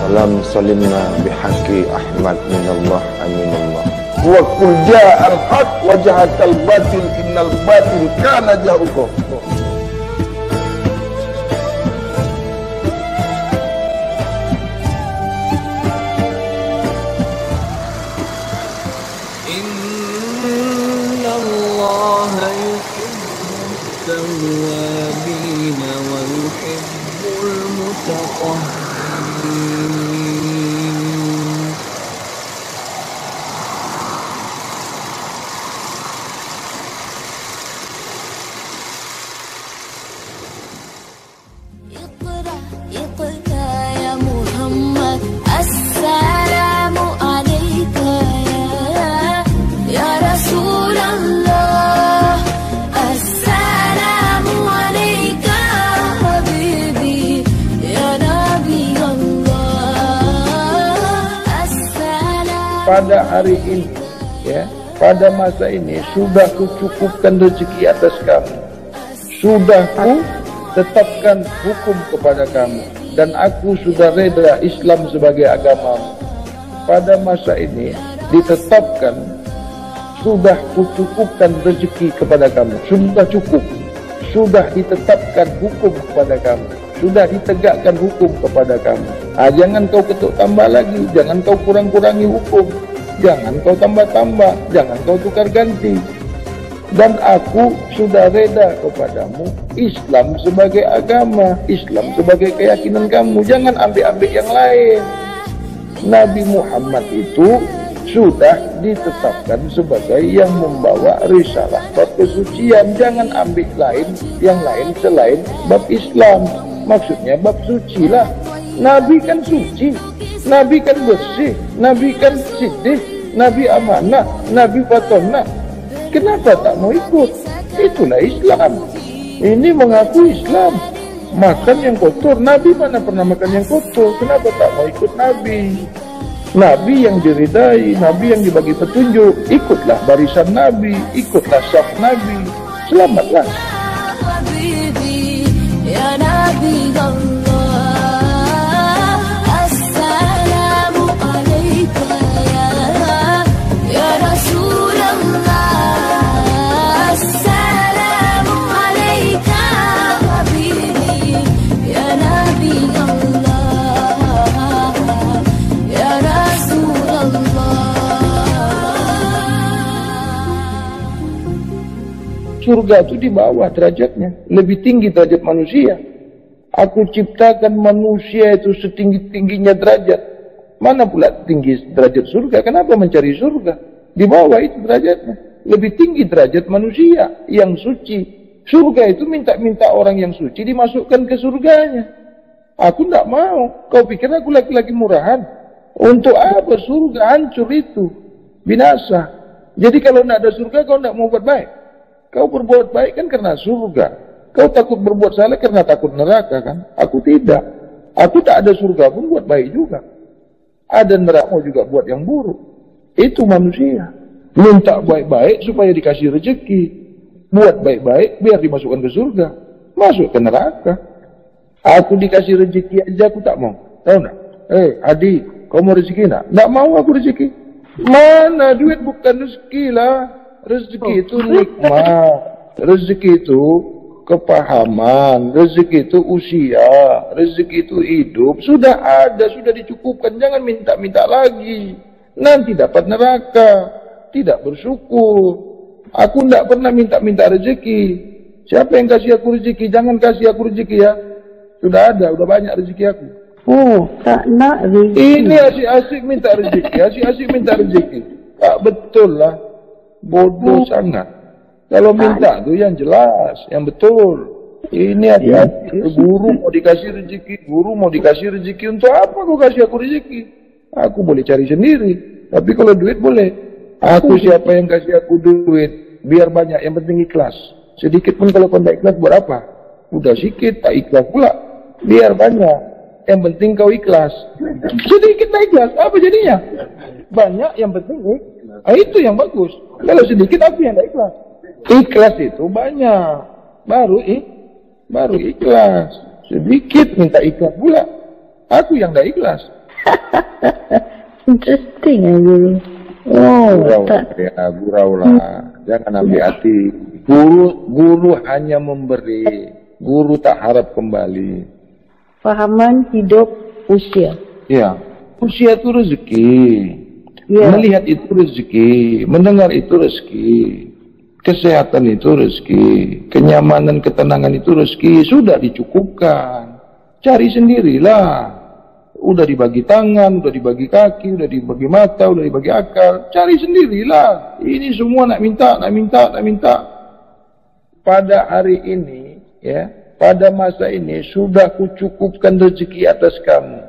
Salam salimna bihaqi Ahmad minallah aminallah. Wa qul ja'al haq wa jahaqal batil innal batil kana zahuqa. Innallaha yuhibbut tawwabina wa yuhibbul mutatahhirin. Pada hari ini, ya, pada masa ini sudah kucukupkan rezeki atas kamu, sudah ku tetapkan hukum kepada kamu, dan aku sudah reda Islam sebagai agamamu. Pada masa ini ditetapkan, sudah kucukupkan rezeki kepada kamu, sudah cukup, sudah ditetapkan hukum kepada kamu, sudah ditegakkan hukum kepada kamu. Jangan kau ketuk tambah lagi, jangan kau kurang-kurangi hukum, jangan kau tambah-tambah, jangan kau tukar ganti. Dan aku sudah reda kepadamu Islam sebagai agama, Islam sebagai keyakinan kamu. Jangan ambil-ambil yang lain. Nabi Muhammad itu sudah ditetapkan sebagai yang membawa risalah bab kesucian. Jangan ambil yang lain selain bab Islam. Maksudnya bab suci lah. Nabi kan suci, Nabi kan bersih, Nabi kan siddiq, Nabi amanah, Nabi fatonah. Kenapa tak mau ikut? Itulah Islam. Ini mengaku Islam. Makan yang kotor, Nabi mana pernah makan yang kotor? Kenapa tak mau ikut Nabi? Nabi yang diridai, Nabi yang dibagi petunjuk. Ikutlah barisan Nabi, ikutlah saf Nabi. Selamatlah. Ya Nabi Allah, assalamu alaika ya Rasulullah, assalamu alaika habibi ya Nabi Allah, ya Rasulullah. Surga itu di bawah derajatnya, lebih tinggi derajat manusia. Aku ciptakan manusia itu setinggi-tingginya derajat. Mana pula tinggi derajat surga? Kenapa mencari surga? Di bawah itu derajatnya. Lebih tinggi derajat manusia yang suci. Surga itu minta-minta orang yang suci dimasukkan ke surganya. Aku tidak mau. Kau pikir aku laki-laki murahan? Untuk apa surga? Hancur itu. Binasa. Jadi kalau tidak ada surga, kau tidak mau buat baik. Kau berbuat baik kan karena surga. Kau takut berbuat salah karena takut neraka kan? Aku tidak. Aku tak ada surga pun buat baik juga. Ada neraka juga buat yang buruk. Itu manusia. Minta baik-baik supaya dikasih rezeki. Buat baik-baik biar dimasukkan ke surga. Masuk ke neraka. Aku dikasih rezeki aja aku tak mau. Tahu tak? Adi, kau mau rezeki tak? Tak mau aku rezeki. Mana duit bukan rezeki lah. Rezeki itu nikmat. Rezeki itu kepahaman, rezeki itu usia, rezeki itu hidup. Sudah ada, sudah dicukupkan. Jangan minta-minta lagi. Nanti dapat neraka. Tidak bersyukur. Aku tidak pernah minta-minta rezeki. Siapa yang kasih aku rezeki? Jangan kasih aku rezeki ya. Sudah ada, sudah banyak rezeki aku. Oh, tak nak rezeki. Ini asyik-asyik minta rezeki. Asyik-asyik minta rezeki. Tak betul lah. Bodoh sangat. Kalau minta tu yang jelas, yang betul. Ini hati-hati. Guru mau dikasih rezeki, guru mau dikasih rezeki untuk apa kau kasih aku rezeki? Aku boleh cari sendiri. Tapi kalau duit boleh. Aku siapa yang kasih aku duit? Biar banyak, yang penting ikhlas. Sedikit pun kalau kau tak ikhlas buat apa? Udah sikit, tak ikhlas pula. Biar banyak, yang penting kau ikhlas. Sedikit tak ikhlas, apa jadinya? Banyak, yang penting itu yang bagus. Kalau sedikit, apa yang tak ikhlas? Ikhlas itu banyak, baru ikhlas. Sedikit minta ikhlas pula. Aku yang tidak ikhlas. Interesting aja. Oh, Gurau, tak. ya, gurau lah. Jangan ambil hati. Guru hanya memberi. Guru tak harap kembali. Pahaman hidup usia. Ya, usia itu rezeki. Ya. Melihat itu rezeki. Mendengar itu rezeki. Kesehatan itu rezeki. Kenyamanan, ketenangan itu rezeki. Sudah dicukupkan. Cari sendirilah. Udah dibagi tangan, udah dibagi kaki, udah dibagi mata, udah dibagi akal. Cari sendirilah. Ini semua nak minta. Pada hari ini, ya, pada masa ini sudah kucukupkan rezeki atas kamu.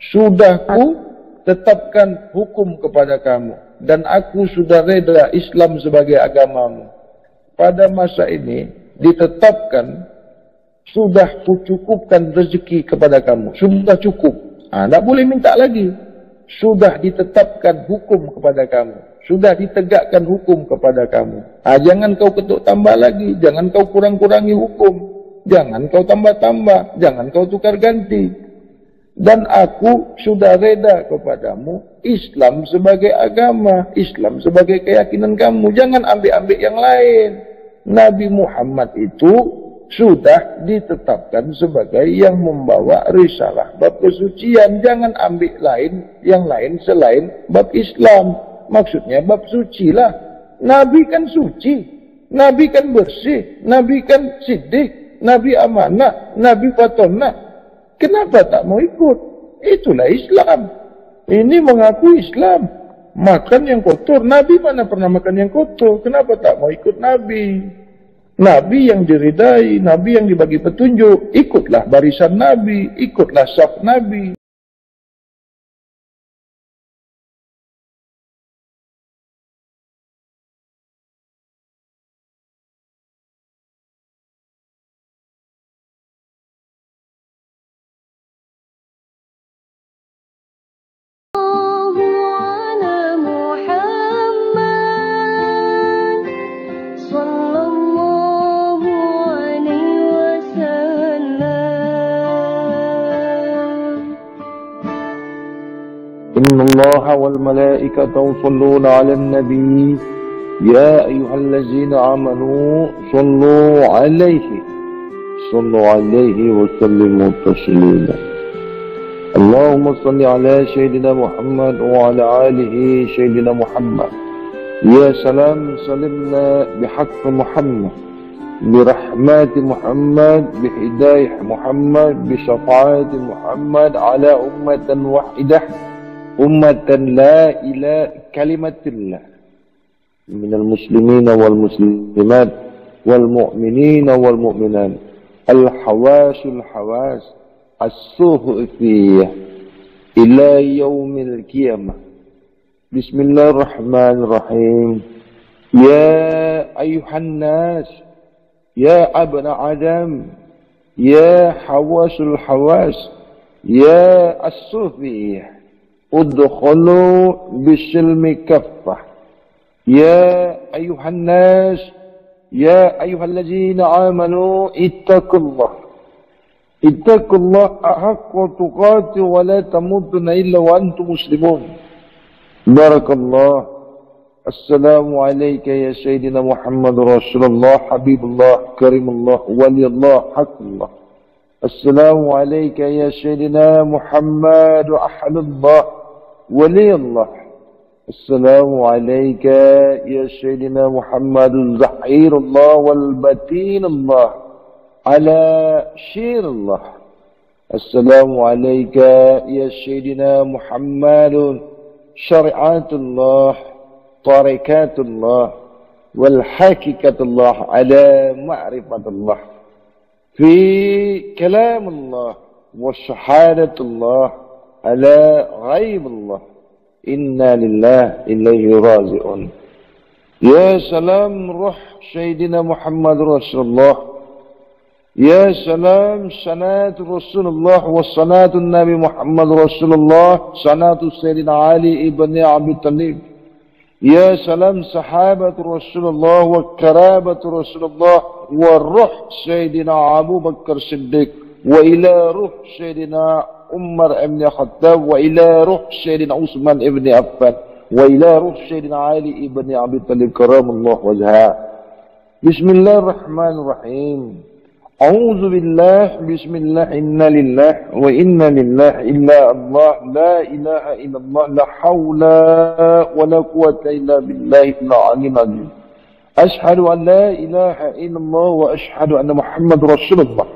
Sudah ku tetapkan hukum kepada kamu. Dan aku sudah reda Islam sebagai agamamu. Pada masa ini ditetapkan, sudah kucukupkan rezeki kepada kamu. Sudah cukup. Tak boleh minta lagi. Sudah ditetapkan hukum kepada kamu. Sudah ditegakkan hukum kepada kamu. Jangan kau ketuk tambah lagi. Jangan kau kurang-kurangi hukum. Jangan kau tambah-tambah. Jangan kau tukar ganti. Dan aku sudah reda kepadamu Islam sebagai agama. Islam sebagai keyakinan kamu. Jangan ambil-ambil yang lain. Nabi Muhammad itu sudah ditetapkan sebagai yang membawa risalah bab kesucian. Jangan ambil yang lain selain bab Islam. Maksudnya bab suci lah. Nabi kan suci. Nabi kan bersih. Nabi kan siddiq. Nabi amanah. Nabi fatonah. Kenapa tak mau ikut? Itulah Islam. Ini mengaku Islam. Makan yang kotor. Nabi mana pernah makan yang kotor? Kenapa tak mau ikut Nabi? Nabi yang diridai, Nabi yang dibagi petunjuk, ikutlah barisan Nabi, ikutlah saf Nabi. إن الله والملائكة يصلون على النبي يا أيها الذين آمنوا صلوا عليه وسلموا تسليما اللهم صل على سيدنا محمد وعلى آله سيدنا محمد يا سلام سلمنا بحق محمد برحمة محمد بهداية محمد بشفاعة محمد على أمة واحدة أمة لا إله كلمة الله من المسلمين والمسلمات والمؤمنين والمؤمنات الحواس الصوفية إلى يوم القيامة بسم الله الرحمن الرحيم يا أيها الناس يا ابن آدم يا الحواس يا الصوفية ادخلوا بالسلم كفة يا أيها الناس يا أيها الذين آمنوا اتقوا الله حق تقاته ولا تموتن إلا وأنتم مسلمون بارك الله السلام عليك يا سيدنا محمد رسول الله حبيب الله كريم الله ولي الله حق الله السلام عليك يا سيدنا محمد أحد الله ولي الله السلام عليك يا سيدنا محمد زحير الله والبتين الله على شير الله السلام عليك يا سيدنا محمد شريعة الله طريقات الله والحقيقة الله على معرفة الله في كلام الله وشهادة الله على غيب الله إنا لله إليه راجعون يا سلام روح سيدنا محمد رسول الله يا سلام سنة رسول الله وسنة النبي محمد رسول الله سنة سيدنا علي ابن أبي طالب يا سلام صحابة رسول الله وكرامة رسول الله والروح سيدنا أبو بكر الصديق وإلى روح سيدنا Umar ibn Khattab, wa ila ruh Sayyidina Utsman ibn Affan, wa ila ruh Sayyidina Ali ibn Abi Thalib karamallahu wajha. Bismillahirrahmanirrahim. A'udzu billah, bismillah, inna lillah wa inna lillahi illa Allah, la ilaha illallah, la hawla wa la quwwata illa billahi al-'aliyyil 'azim. Ashhadu an la ilaha illallah wa ashhadu anna Muhammadar Rasulullah.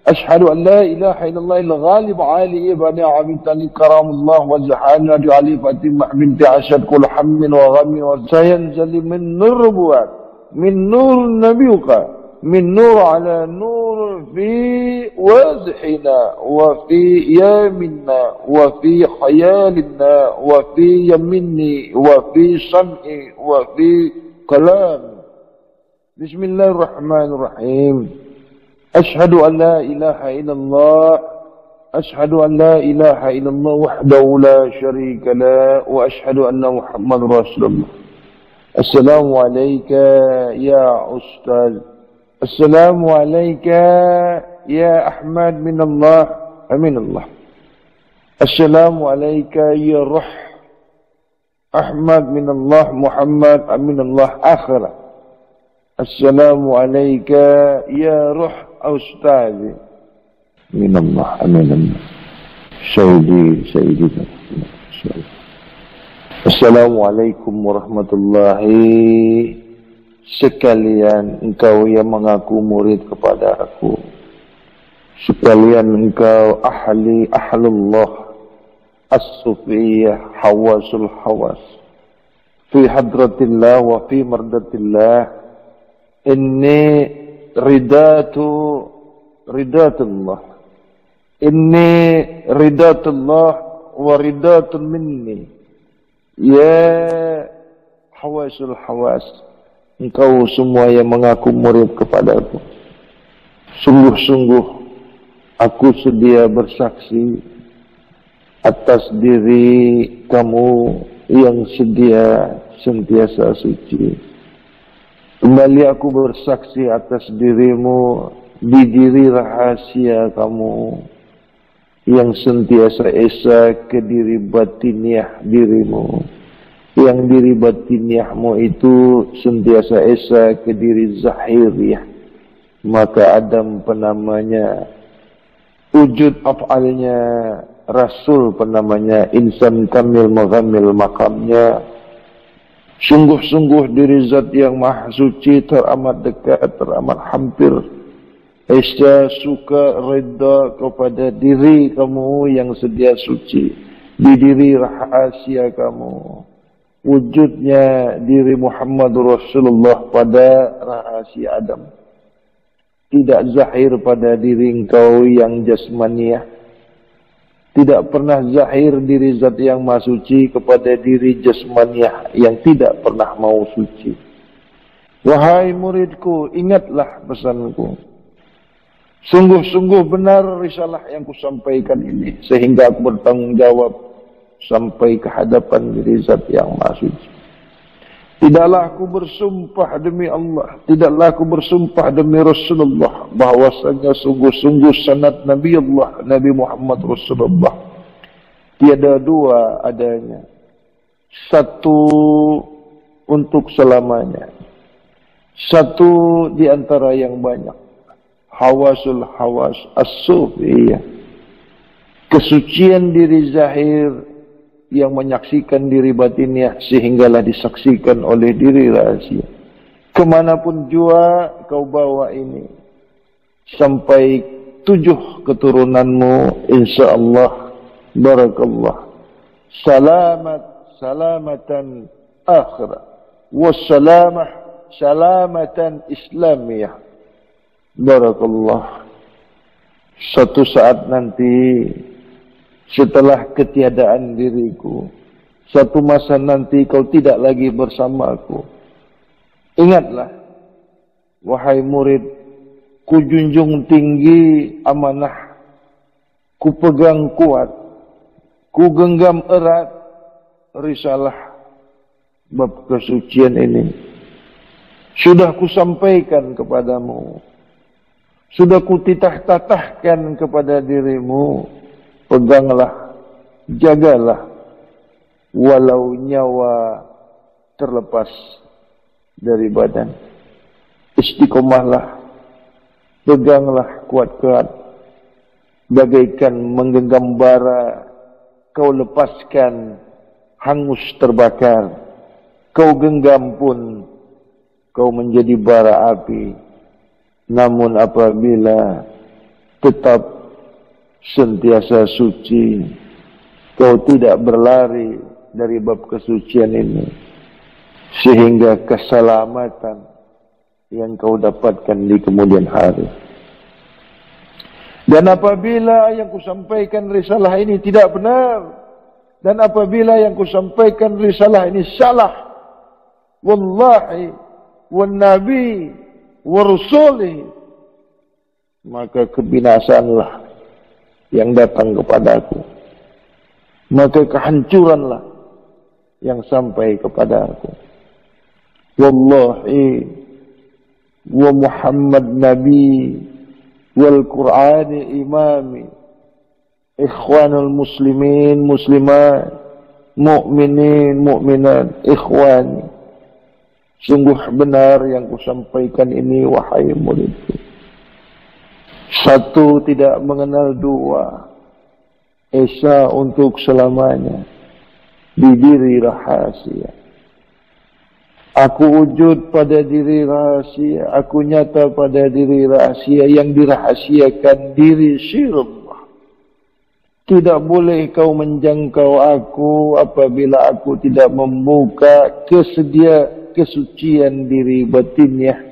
Ashhadu an la ilaha illallah al-ghalib 'ali ibn Abi Thalib karamallahu wajhahu ali Fatimah binti Asad kul hammin wa ghammin wa sayanzali min nurbuat min nur nabiyuka min nur ala nur fi wazhina wa fi yaminna wa fi khayalina wa fi yaminni wa fi sam'i wa fi kalam. Bismillahirrahmanirrahim. Ashhadu an la ilaha illallah, ashhadu an la ilaha illallah wahdahu la syarika la, wa ashhadu anna Muhammadar Rasulullah. Assalamu alayka ya ustaz, assalamu alayka ya Ahmad minallah, aminallah. Assalamu alayka ya ruh Ahmad minallah, Muhammad aminallah akhirah. Assalamu alayka ya ruh ustaz minallah, aminallah. Sayyidi. Assalamualaikum warahmatullahi sekalian engkau yang mengaku murid kepada aku, sekalian engkau ahlullah as-sufiyah hawasul hawas fi hadratillah wa fi mardatillah. Inni ridatullah, inni ridatullah wa ridatun minni. Ya hawasul hawas, engkau semua yang mengaku murid kepadaku, sungguh-sungguh aku sedia bersaksi atas diri kamu yang sedia sentiasa suci. Kembali aku bersaksi atas dirimu di diri rahasia kamu yang sentiasa esa ke diri batiniah dirimu, yang diri batiniahmu itu sentiasa esa ke diri zahiriah. Maka Adam penamanya, wujud af'alnya Rasul penamanya, insan kamil maghamil makamnya. Sungguh-sungguh diri zat yang maha suci teramat dekat, teramat hampir. Esa suka reda kepada diri kamu yang sedia suci, di diri rahasia kamu. Wujudnya diri Muhammad Rasulullah pada rahasia Adam, tidak zahir pada diri engkau yang jasmaniah. Tidak pernah zahir diri zat yang maha suci kepada diri jasmaniah yang tidak pernah mau suci. Wahai muridku, ingatlah pesanku. Sungguh-sungguh benar risalah yang kusampaikan ini, sehingga aku bertanggung jawab sampai ke hadapan diri zat yang maha suci. Tidaklah aku bersumpah demi Allah, tidaklah aku bersumpah demi Rasulullah, bahwasanya sungguh-sungguh sanad Nabi Allah, Nabi Muhammad Rasulullah, tiada dua adanya, satu untuk selamanya, satu di antara yang banyak. Hawasul hawas as-sufiyah, kesucian diri zahir yang menyaksikan diri batinnya sehinggalah disaksikan oleh diri rahasia. Kemanapun jua kau bawa ini, sampai 7 keturunanmu, insyaAllah, barakallah, salamatan akhirah, salamatan islamiyah. Barakallah. Suatu saat nanti, setelah ketiadaan diriku, satu masa nanti kau tidak lagi bersamaku. Ingatlah, wahai murid, ku junjung tinggi amanah, ku pegang kuat, ku genggam erat risalah bab kesucian ini. Sudah ku sampaikan kepadamu, sudah ku titah-tatahkan kepada dirimu, peganglah, jagalah, walau nyawa terlepas dari badan. Istiqomahlah, peganglah kuat-kuat, bagaikan menggenggam bara, kau lepaskan hangus terbakar, kau genggam pun kau menjadi bara api. Namun apabila tetap sentiasa suci, kau tidak berlari dari bab kesucian ini, sehingga keselamatan yang kau dapatkan di kemudian hari. Dan apabila yang kusampaikan risalah ini tidak benar, dan apabila yang kusampaikan risalah ini salah, wallahi wan nabi wa rasulih, maka kebinasaanlah yang datang kepadaku, maka kehancuranlah yang sampai kepadaku. Wallahi wa Muhammad nabi wal Qur'ani imami, ikhwanul muslimin muslimat, mu'minin mu'minat, ikhwani, sungguh benar yang kusampaikan ini wahai muridku. Satu tidak mengenal dua, esa untuk selamanya di diri rahasia. Aku wujud pada diri rahasia, aku nyata pada diri rahasia yang dirahasiakan diri sirullah. Tidak boleh kau menjangkau aku apabila aku tidak membuka kesucian diri batinnya.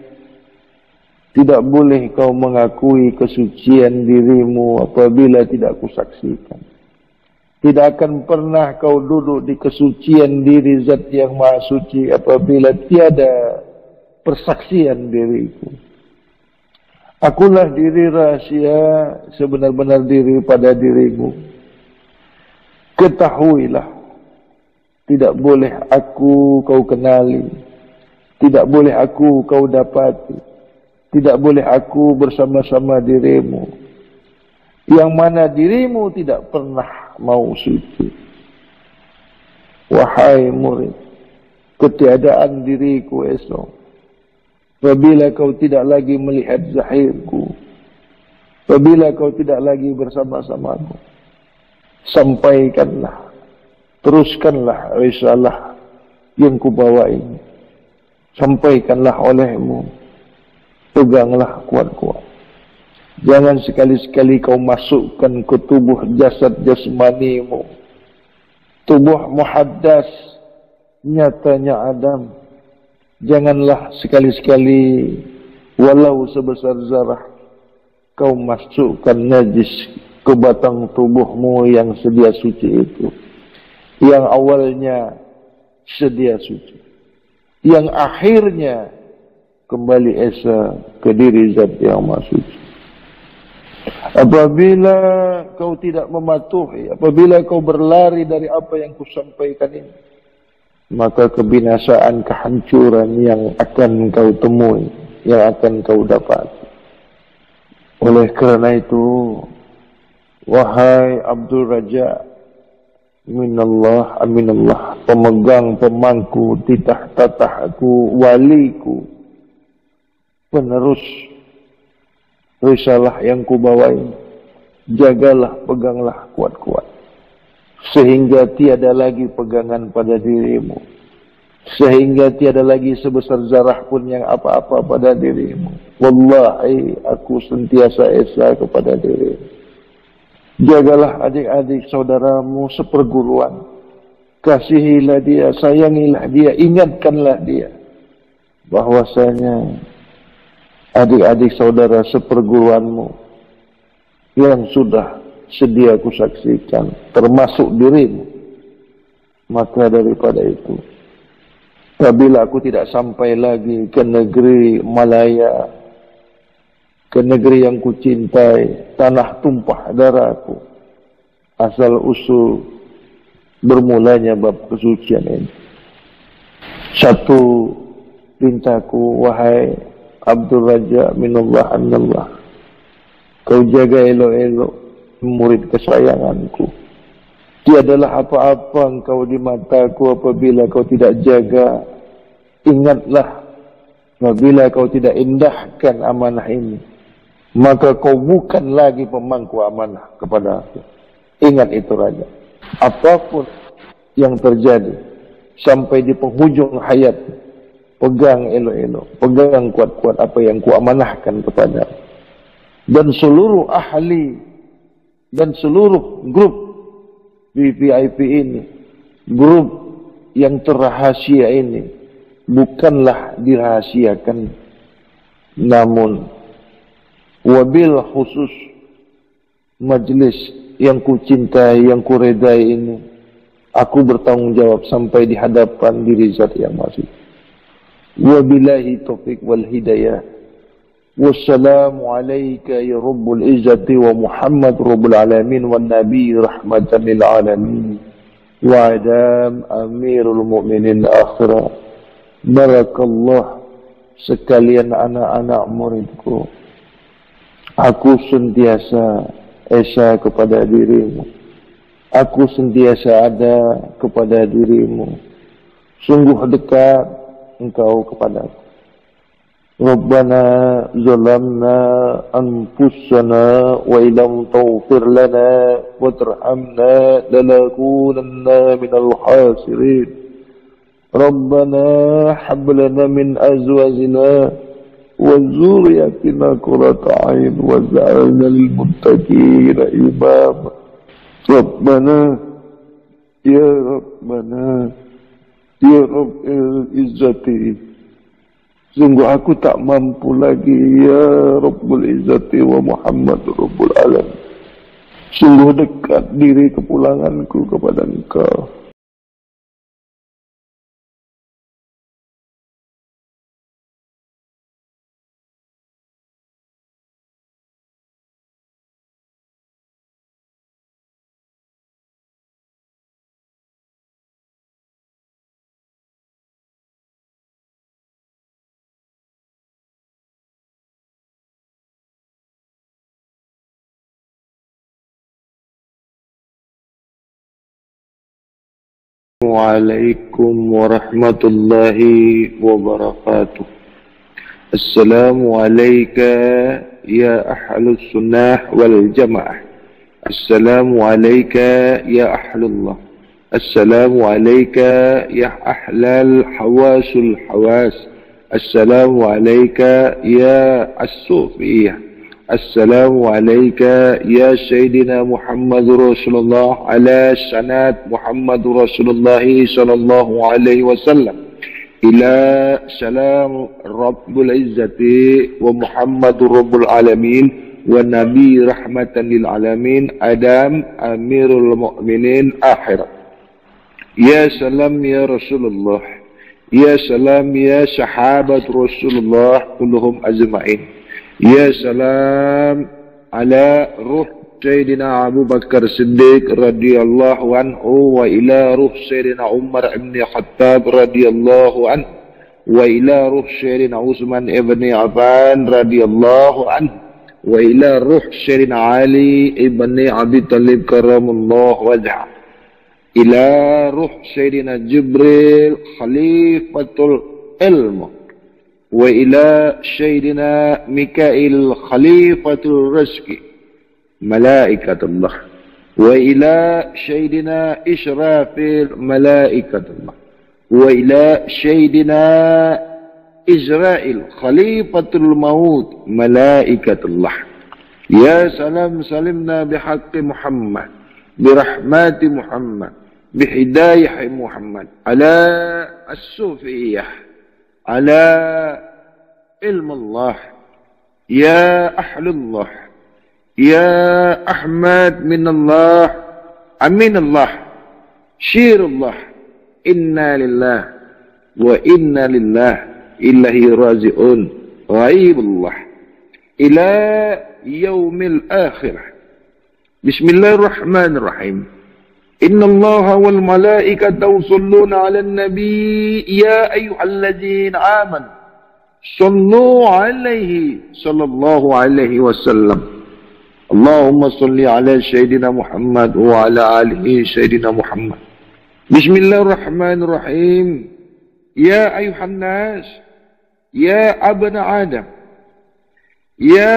Tidak boleh kau mengakui kesucian dirimu apabila tidak kusaksikan. Tidak akan pernah kau duduk di kesucian diri Zat yang Maha Suci apabila tiada persaksian diriku. Akulah diri rahasia, sebenar-benar diri pada dirimu. Ketahuilah, tidak boleh aku kau kenali, tidak boleh aku kau dapati, tidak boleh aku bersama-sama dirimu, yang mana dirimu tidak pernah mau suci. Wahai murid, ketiadaan diriku esok, apabila kau tidak lagi melihat zahirku, apabila kau tidak lagi bersama-samaku, sampaikanlah, teruskanlah risalah yang kubawa ini. Sampaikanlah olehmu, peganglah kuat-kuat. Jangan sekali-sekali kau masukkan ke tubuh jasad jasmanimu, tubuh muhaddas, nyatanya Adam. Janganlah sekali-sekali walau sebesar zarah kau masukkan najis ke batang tubuhmu yang sedia suci itu, yang awalnya sedia suci, yang akhirnya kembali esa ke diri Zat yang Maha Suci. Apabila kau tidak mematuhi, apabila kau berlari dari apa yang kusampaikan ini, maka kebinasaan, kehancuran yang akan kau temui, yang akan kau dapat. Oleh kerana itu, wahai Abdul Raja minallah, aminallah, pemegang, pemangku, titah tatahku, waliku, penerus risalah yang kubawa ini, jagalah, peganglah kuat-kuat, sehingga tiada lagi pegangan pada dirimu, sehingga tiada lagi sebesar zarah pun yang apa-apa pada dirimu. Wallahi, aku sentiasa esa kepada dirimu. Jagalah adik-adik saudaramu seperguruan, kasihilah dia, sayangilah dia, ingatkanlah dia bahwasanya adik-adik saudara seperguruanmu yang sudah sedia kusaksikan, termasuk dirimu. Maka daripada itu, apabila aku tidak sampai lagi ke negeri Malaya, ke negeri yang kucintai, tanah tumpah darahku, asal usul bermulanya bab kesucian ini. Satu pintaku, wahai Abdul Raja minallah, annallah, kau jaga elok-elok murid kesayanganku. Tiadalah apa-apa engkau di mataku apabila kau tidak jaga. Ingatlah, apabila kau tidak indahkan amanah ini, maka kau bukan lagi pemangku amanah kepada aku. Ingat itu Raja. Apapun yang terjadi sampai di penghujung hayat, pegang elok-elok, pegang kuat-kuat apa yang kuamanahkan kepada. Dan seluruh ahli dan seluruh grup VIP ini, grup yang terrahasia ini, bukanlah dirahasiakan, namun wabil khusus majlis yang ku cintai, yang ku redai ini, aku bertanggung jawab sampai di hadapan diri Zat yang Maha. Wabillahi taufiq wal hidayah. Wassalamu alayka ya Rabbul Izzati wa Muhammad Rabbul Alamin wa Nabi rahmatan lil alamin wa adam amirul mu'minin akhirah. Barakallah sekalian anak-anak muridku. Aku sentiasa esa kepada dirimu. Aku sentiasa ada kepada dirimu. Sungguh dekat engkau kepadaku. Rabbana zalamna anfusana wa illam taghfir lana wa tarhamna lanakunanna minal khasirin. Rabbana hab lana min azwajina wa dzurriyyatina qurrata a'yun waj'alna lil muttaqina imama. Rabbana ya Rabbul Izzati, sungguh aku tak mampu lagi ya Rabbul Izzati wa Muhammad Rabbul Alamin. Sungguh dekat diri kepulanganku kepada engkau. Waalaikumsalam warahmatullahi wabarakatuh. Assalamualaikum ya ahlus sunnah wal jamaah. Assalamualaikum ya ahlullah. Assalamualaikum ya ahlal hawasul hawas. Assalamualaikum ya as-sufiyah. Assalamualaikum ya Sayyidina Muhammad Rasulullah ala sanad Muhammad Rasulullah sallallahu alaihi wasallam. Ila salam Rabbul Izzati wa Muhammad Rabbul Alamin wa Nabi rahmatan lil alamin Adam amirul mu'minin akhir. Ya salam ya Rasulullah. Ya salam ya sahabat Rasulullah kulluhum ajma'in. Ya salam ala ruh Sayyidina Abu Bakar Siddiq radhiyallahu anhu wa ila ruh Sayyidina Umar ibn Khattab radhiyallahu anhu wa ila ruh Sayyidina Utsman ibn Affan radhiyallahu anhu wa ila ruh Sayyidina Ali ibn Abi Talib karamallahu wajhah ila ruh Sayyidina Jibril khalifatul ilmu wa ila Sayyidina Mikail khalifatul rizqi malaikatullah wa ila Sayyidina Israfil malaikatullah wa ila Sayyidina Israel khalifatul maut malaikatullah. Ya salam salimna bihaqqi Muhammad birahmati Muhammad bihidayah Muhammad ala as-sufiyah على علم الله يا أهل الله يا أحمد من الله أمين الله شير الله إنا لله وإنا لله إلهي راجعون غيب الله إلى يوم الآخرة بسم الله الرحمن الرحيم إن الله والملائكة يصلون على النبي يا أيها الذين آمنوا صلوا عليه صلى الله عليه وسلم Allahumma salli ala Sayyidina Muhammad wa ala alihi Sayyidina Muhammad. Bismillahirrahmanirrahim. Ya ayuhan nas, ya abna Adam, ya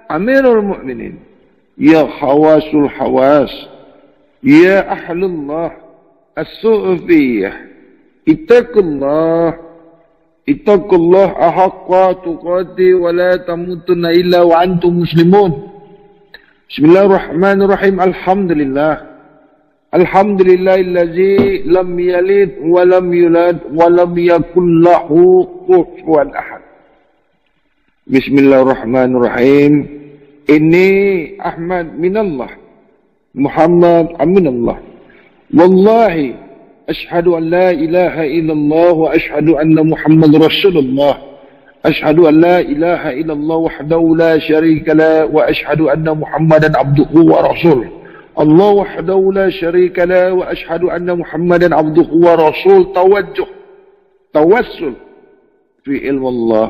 amirul mu'minin, ya khawasul hawas, ya ahlullah as-su'ufiyah, ittaqullah ahaqqa tuqati wa la tamutunna illa wa antum muslimun. Bismillahirrahmanirrahim. Alhamdulillahillazi lam yalid wa lam yulad wa lam yakul lahu kufuwan ahad. Bismillahirrahmanirrahim. Ini Ahmad minallah, Muhammad aminallah. Wallahi ashhadu an la ilaha illallah wa ashhadu anna Muhammad rasulullah. Ashhadu an la ilaha illallah wahdahu la syarika la wa ashhadu anna Muhammadan abduhu wa rasuluh. Allah wahdahu la syarika la wa ashhadu anna Muhammadan abduhu wa rasul. Tawassul fi ilmu Allah,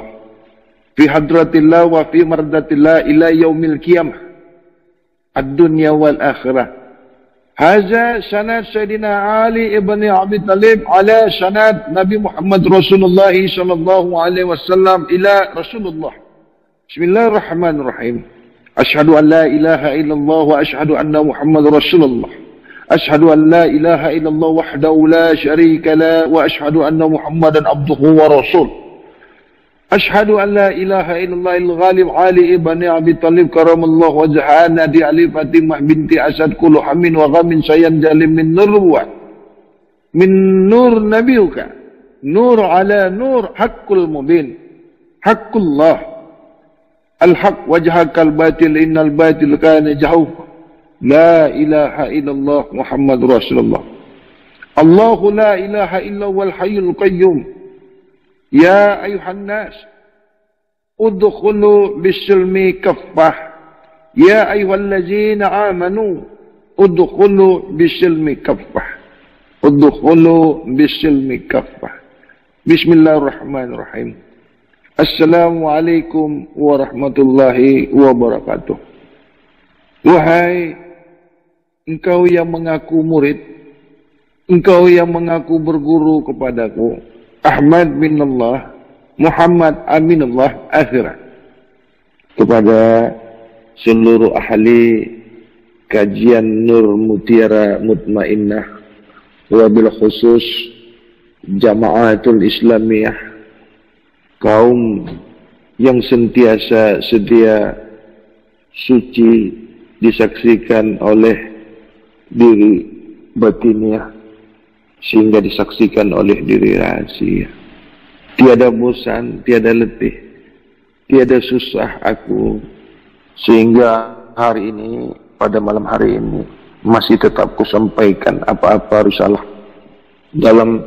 fi hadratillah wa fi mardatillah ila yaumil qiyamah ad-dunya wal akhirah. Haza sanad Sayyidina Ali ibn Abi Talib ala sanad Nabi Muhammad Rasulullah sallallahu alaihi wasallam ila Rasulullah. Bismillahirrahmanirrahim. Ashhadu an la ilaha illallah wa ashhadu anna Muhammad Rasulullah. Ashhadu an la ilaha illallah wahdahu la syarika la wa ashhadu anna Muhammadan abduhu wa rasul. Ashhadu an la ilaha illallah al-ghalib Ali ibn Abi Talib karamallahu wajhahu nadi Ali Fatimah binti Asad kullu hamin wa ghamin sayan jalim min nurwa min nur nabiyuka nur ala nur haqqul mubin haqqullah al-haq wajhaka al-batil innal batil kana jahufa la ilaha illallah Muhammadur Rasulullah. Allahu la ilaha illa huwal hayyul qayyum. Ya ayuhan nas, udkhulu bisilmi kaffah. Ya ayyuhallazina amanu, udkhulu bisilmi kaffah. Udkhulu bisilmi kaffah. Bismillahirrahmanirrahim. Assalamualaikum warahmatullahi wabarakatuh. Wahai engkau yang mengaku murid, engkau yang mengaku berguru kepadaku, Ahmad minallah, Muhammad aminallah akhirah. Kepada seluruh ahli kajian Nur Mutiara Mutmainnah, wabil khusus Jamaatul Islamiyah, kaum yang sentiasa sedia suci disaksikan oleh diri batiniah, sehingga disaksikan oleh diri rahasia. Tiada bosan, tiada letih, tiada susah aku, sehingga hari ini, pada malam hari ini, masih tetap kusampaikan apa-apa risalah dalam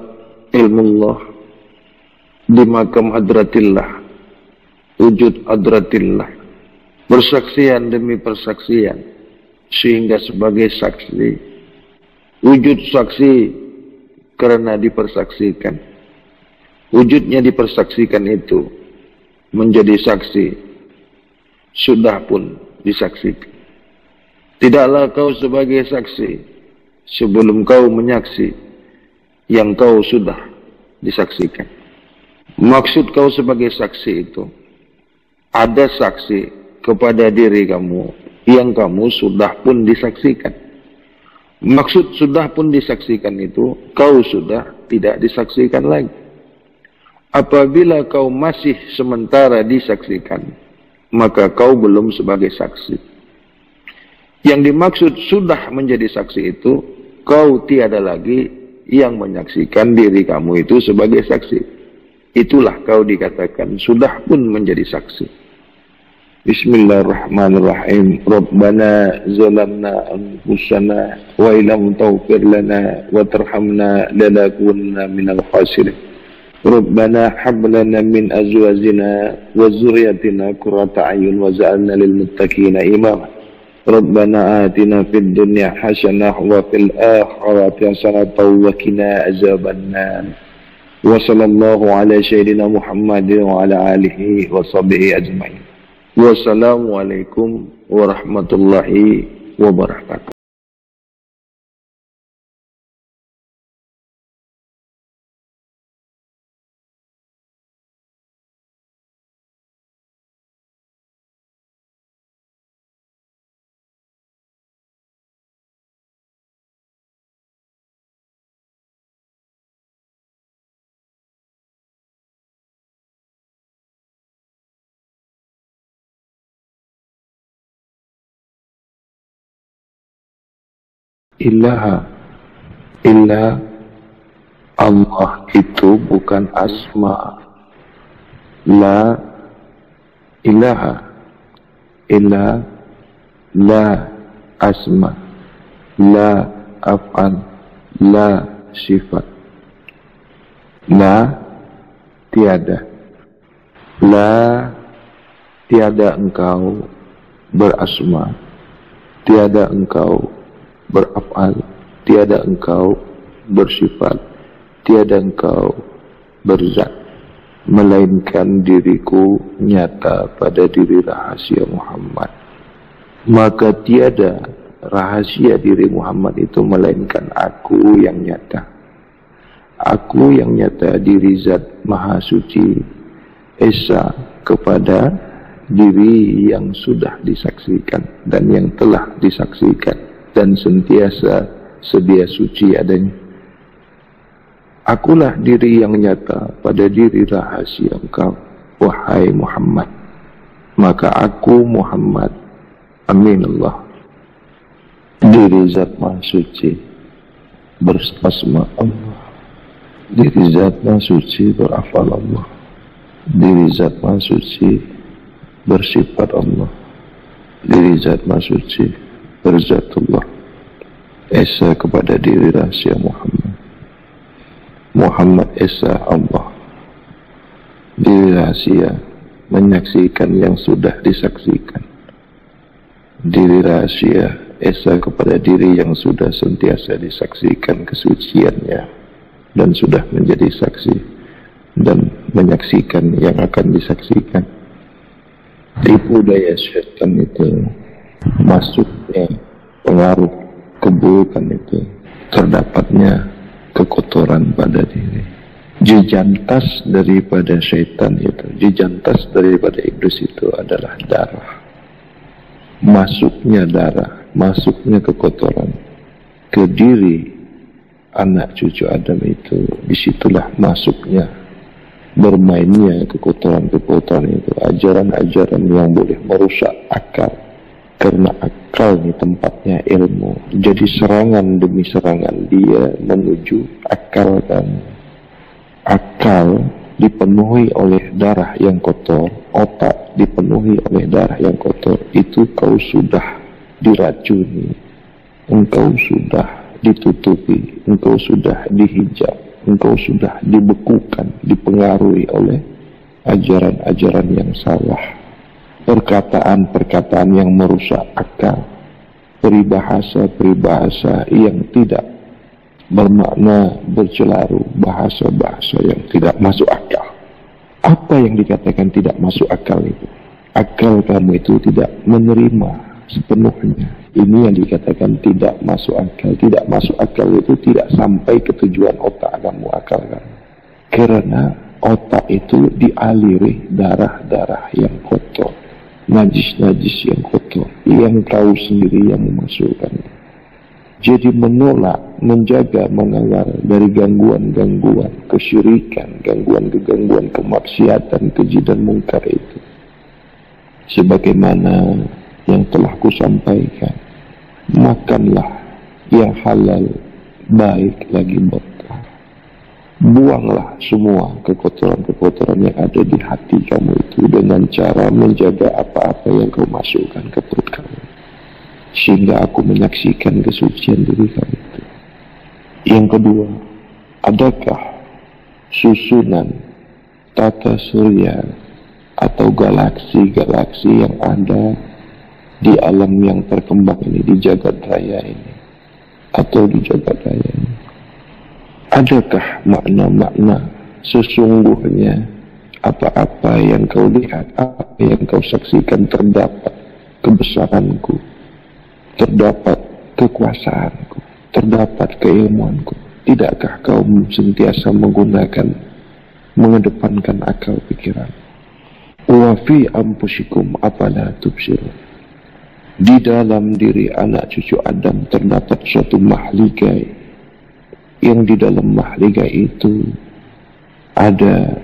ilmu Allah di makam hadratillah, wujud hadratillah, persaksian demi persaksian, sehingga sebagai saksi, wujud saksi karena dipersaksikan. Wujudnya dipersaksikan itu menjadi saksi, sudah pun disaksikan. Tidaklah kau sebagai saksi sebelum kau menyaksi yang kau sudah disaksikan. Maksud kau sebagai saksi itu, ada saksi kepada diri kamu yang kamu sudah pun disaksikan. Maksud sudah pun disaksikan itu, kau sudah tidak disaksikan lagi. Apabila kau masih sementara disaksikan, maka kau belum sebagai saksi. Yang dimaksud sudah menjadi saksi itu, kau tiada lagi yang menyaksikan diri kamu itu sebagai saksi. Itulah kau dikatakan sudah pun menjadi saksi. Bismillahirrahmanirrahim. Rabbana zalamna anfusana wa illam taghfir lana wa tarhamna lanakunanna minal khasirin. Rabbana hab lana min azwajina wa dhurriyyatina qurrata a'yun waj'alna lil muttaqina imama. Rabbana atina fid dunya hasanah wa fil akhirati hasanah wa qina azabannar. Wa sallallahu ala sayyidina Muhammadin wa ala alihi wa sahbihi ajma'in. Wassalamualaikum warahmatullahi wabarakatuh. Ilaha, illa Allah itu bukan asma. La ilaha illa la asma, la af'al, la sifat. La tiada, la tiada engkau berasma, tiada engkau beraf'al, tiada engkau bersifat, tiada engkau berzat, melainkan diriku nyata pada diri rahasia Muhammad. Maka tiada rahasia diri Muhammad itu melainkan aku yang nyata. Aku yang nyata diri Zat Maha Suci Esa kepada diri yang sudah disaksikan dan yang telah disaksikan dan sentiasa sedia suci adanya. Akulah diri yang nyata pada diri rahasia engkau, wahai Muhammad. Maka aku Muhammad, aminullah, diri Zat Maha Suci bersama Allah, diri Zat Maha Suci berafal Allah, diri Zat Maha Suci bersifat Allah, diri Zat Maha Suci berzatullah Esa kepada diri rahasia Muhammad. Muhammad Esa Allah, diri rahasia menyaksikan yang sudah disaksikan, diri rahasia Esa kepada diri yang sudah sentiasa disaksikan kesuciannya dan sudah menjadi saksi dan menyaksikan yang akan disaksikan. Tipu daya syaitan itu, masuknya pengaruh keburukan itu, terdapatnya kekotoran pada diri. Jejantas daripada syaitan itu, jejantas daripada iblis itu adalah darah. Masuknya darah, masuknya kekotoran ke diri anak cucu Adam itu, disitulah masuknya, bermainnya kekotoran-kekotoran itu, ajaran-ajaran yang boleh merusak akal. Karena akal ini tempatnya ilmu. Jadi serangan demi serangan dia menuju akal kamu. Akal dipenuhi oleh darah yang kotor, otak dipenuhi oleh darah yang kotor. Itu kau sudah diracuni, engkau sudah ditutupi, engkau sudah dihijab, engkau sudah dibekukan, dipengaruhi oleh ajaran-ajaran yang salah, perkataan-perkataan yang merusak akal, peribahasa-peribahasa yang tidak bermakna, bercelaru, bahasa-bahasa yang tidak masuk akal. Apa yang dikatakan tidak masuk akal itu? Akal kamu itu tidak menerima sepenuhnya. Ini yang dikatakan tidak masuk akal. Tidak masuk akal itu tidak sampai ke tujuan otak kamu, akal kamu. Karena otak itu dialiri darah-darah yang kotor, najis-najis yang kotor, yang kau sendiri yang memasukkan. Jadi menolak, menjaga, mengawal dari gangguan-gangguan kesyirikan, gangguan-gangguan kemaksiatan, keji dan mungkar itu. Sebagaimana yang telah kusampaikan, makanlah yang halal, baik lagi berkah. Buanglah semua kekotoran-kekotoran yang ada di hati kamu itu dengan cara menjaga apa-apa yang kau masukkan ke perut kamu, sehingga aku menyaksikan kesucian diri kamu itu. Yang kedua, adakah susunan tata surya atau galaksi-galaksi yang ada di alam yang terkembang ini, di jagat raya ini, atau di jagat raya ini? Adakah makna-makna sesungguhnya Apa-apa yang kau lihat, apa yang kau saksikan, terdapat kebesaranku, terdapat kekuasaanku, terdapat keilmuanku. Tidakkah kau sentiasa mengedepankan akal pikiran? Wa fi anfusikum afala tubsirun. Di dalam diri anak cucu Adam terdapat suatu mahligai, yang di dalam mahligai itu ada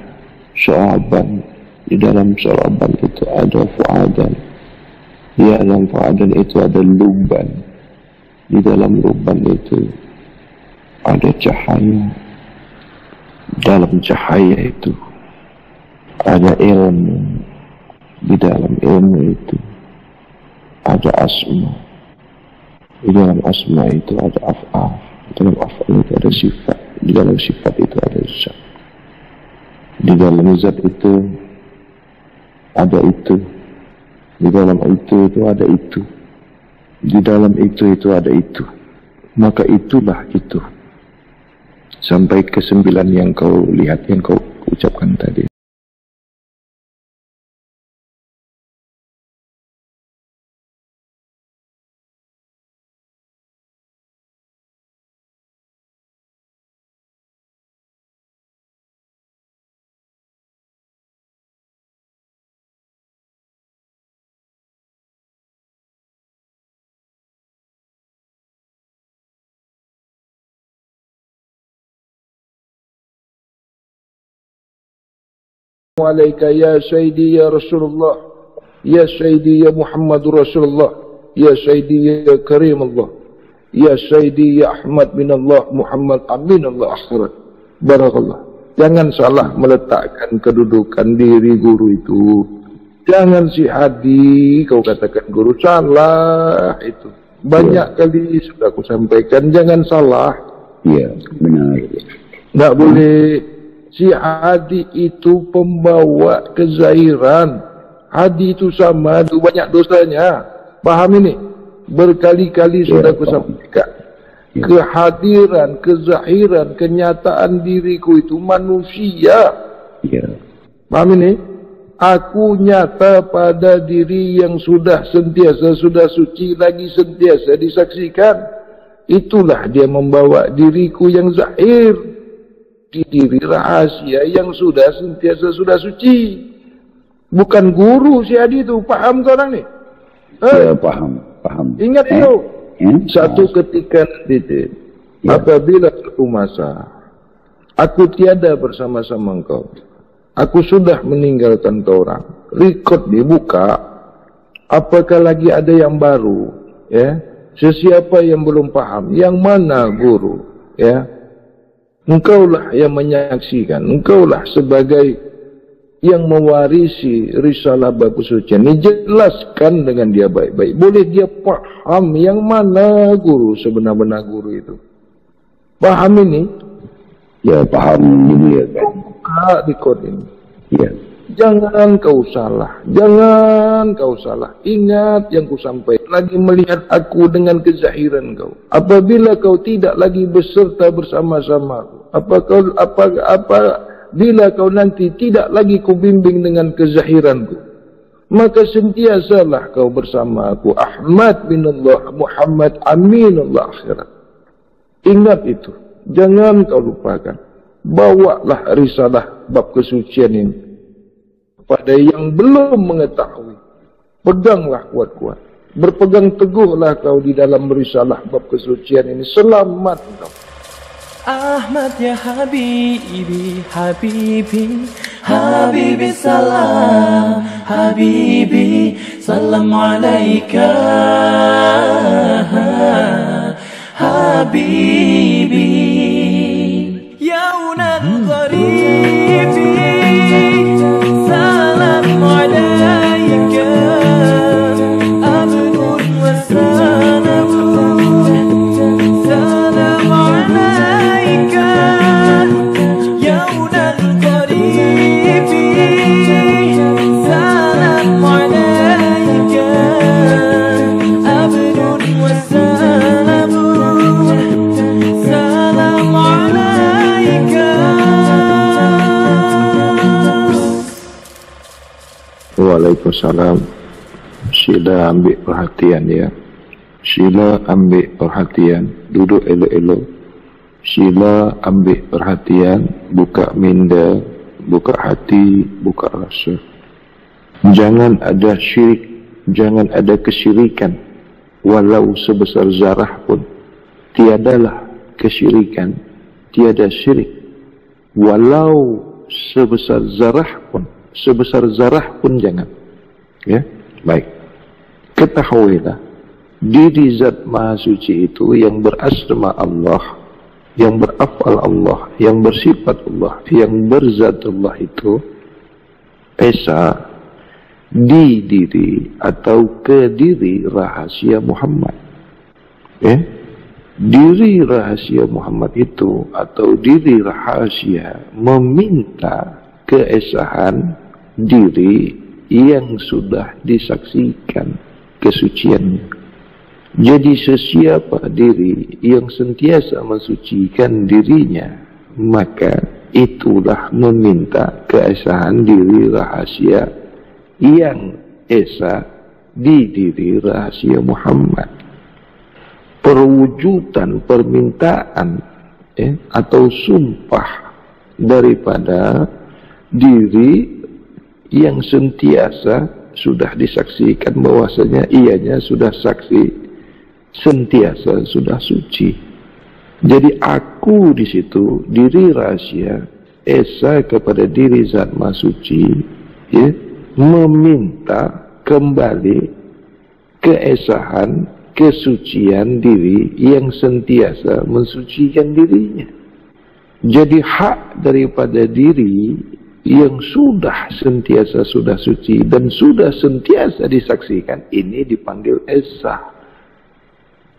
syu'aban. Di dalam syu'aban itu ada fu'adan. Di dalam fu'adan itu ada luban. Di dalam luban itu ada cahaya. Dalam cahaya itu ada ilmu. Di dalam ilmu itu ada asma. Di dalam asma itu ada af'al. Di dalam af'al itu ada sifat. Di dalam sifat itu ada zat. Di dalam zat itu ada itu. Di dalam itu ada itu. Di dalam itu ada itu. Maka itulah itu. Sampai ke 9 yang kau lihat, yang kau ucapkan tadi. Alaika ya Sayyidi ya Rasulullah, ya Sayyidi ya Muhammadur Rasulullah, ya Sayyidi ya Karim Allah, ya Sayyidi ya Ahmad bin Allah, Muhammad Amin Allah akhirat. Barakallah. Jangan salah meletakkan kedudukan diri guru itu. Jangan si Hadi kau katakan guru, salah itu. Banyak kali sudah aku sampaikan, jangan salah. Iya, benar. Nggak boleh. Si Hadi itu pembawa kezahiran. Hadi itu sama, itu banyak dosanya. Paham ini? Berkali-kali sudah aku sampaikan. Kehadiran, kezahiran, kenyataan diriku itu manusia. Paham ini? Aku nyata pada diri yang sudah sentiasa, sudah suci, lagi sentiasa disaksikan. Itulah dia membawa diriku yang zahir. Di diri rahasia yang sudah sentiasa sudah suci. Bukan guru si Hadi itu. Paham kau orang ni? Ya, paham. Ingat itu. Satu ketika nanti, apabila suatu masa aku tiada bersama-sama engkau, aku sudah meninggalkan kau orang, rekod dibuka, apakah lagi ada yang baru? Ya, sesiapa yang belum paham, yang mana guru? Ya, engkaulah yang menyaksikan, engkaulah sebagai yang mewarisi risalah bab kesucian ini. Jelaskan dengan dia baik-baik. Boleh dia paham yang mana guru, sebenar-benar guru itu. Paham ini? Ya, paham ini ya kan. Buka di kod ini. Ya. Jangan kau salah. Jangan kau salah. Ingat yang ku sampaikan. Lagi melihat aku dengan kezahiran kau. Apabila kau tidak lagi beserta bersama-sama aku. Bila kau nanti tidak lagi ku bimbing dengan kezahiranku, maka sentiasalah kau bersama aku. Ahmad bin Allah, Muhammad Amin Allah akhirat. Ingat itu. Jangan kau lupakan. Bawalah risalah bab kesucian ini pada yang belum mengetahui. Peganglah kuat-kuat. Berpegang teguhlah kau di dalam risalah bab kesucian ini. Selamat kau. Ahmad ya Habibi, Habibi, Habibi salam, Habibi, salam alaika, Habibi, yaunan qaribi, salam alaika, abdun wa salamun, salam alaika. Salam wassalam, sila ambil perhatian ya. Sila ambil perhatian, duduk elok-elok. Sila ambil perhatian, buka minda, buka hati, buka rasa. Jangan ada syirik, jangan ada kesyirikan, walau sebesar zarah pun. Tiadalah kesyirikan, tiada syirik, walau sebesar zarah pun jangan. Ya, baik. Ketahuilah, diri Zat Maha Suci itu yang berasma Allah, yang berafal Allah, yang bersifat Allah, yang berzat Allah itu esa di diri atau ke diri rahasia Muhammad. Diri rahasia Muhammad itu atau diri rahasia meminta keesahan diri yang sudah disaksikan kesuciannya. Jadi sesiapa diri yang sentiasa mensucikan dirinya, maka itulah meminta keesahan diri rahasia yang esa di diri rahasia Muhammad. Perwujudan permintaan atau sumpah daripada diri yang sentiasa sudah disaksikan bahwasanya ianya sudah saksi, sentiasa sudah suci. Jadi aku di situ diri rahasia esa kepada diri Zat Maha Suci, meminta kembali keesahan kesucian diri yang sentiasa mensucikan dirinya. Jadi hak daripada diri yang sudah sentiasa sudah suci dan sudah sentiasa disaksikan, ini dipanggil esa.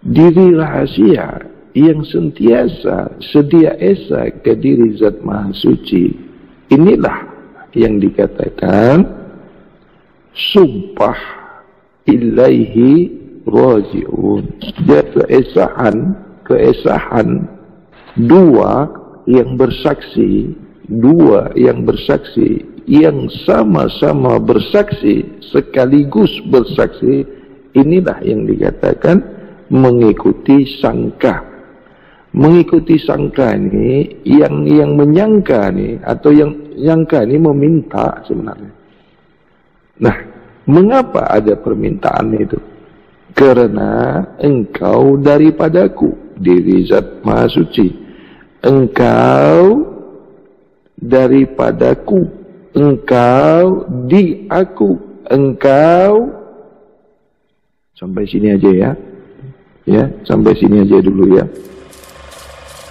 Diri rahasia yang sentiasa sedia esa ke diri Zat Maha Suci, inilah yang dikatakan sumpah ilaihi raji'un. Dia keesahan dua yang bersaksi yang sama-sama bersaksi sekaligus bersaksi, inilah yang dikatakan mengikuti sangka. Mengikuti sangka ini yang menyangka nih atau yang nyangka ini meminta sebenarnya. Nah, mengapa ada permintaan itu? Karena engkau daripadaku, diri Zat Maha Suci. Engkau daripadaku, engkau di aku, engkau. Sampai sini aja ya. Ya, sampai sini aja dulu ya.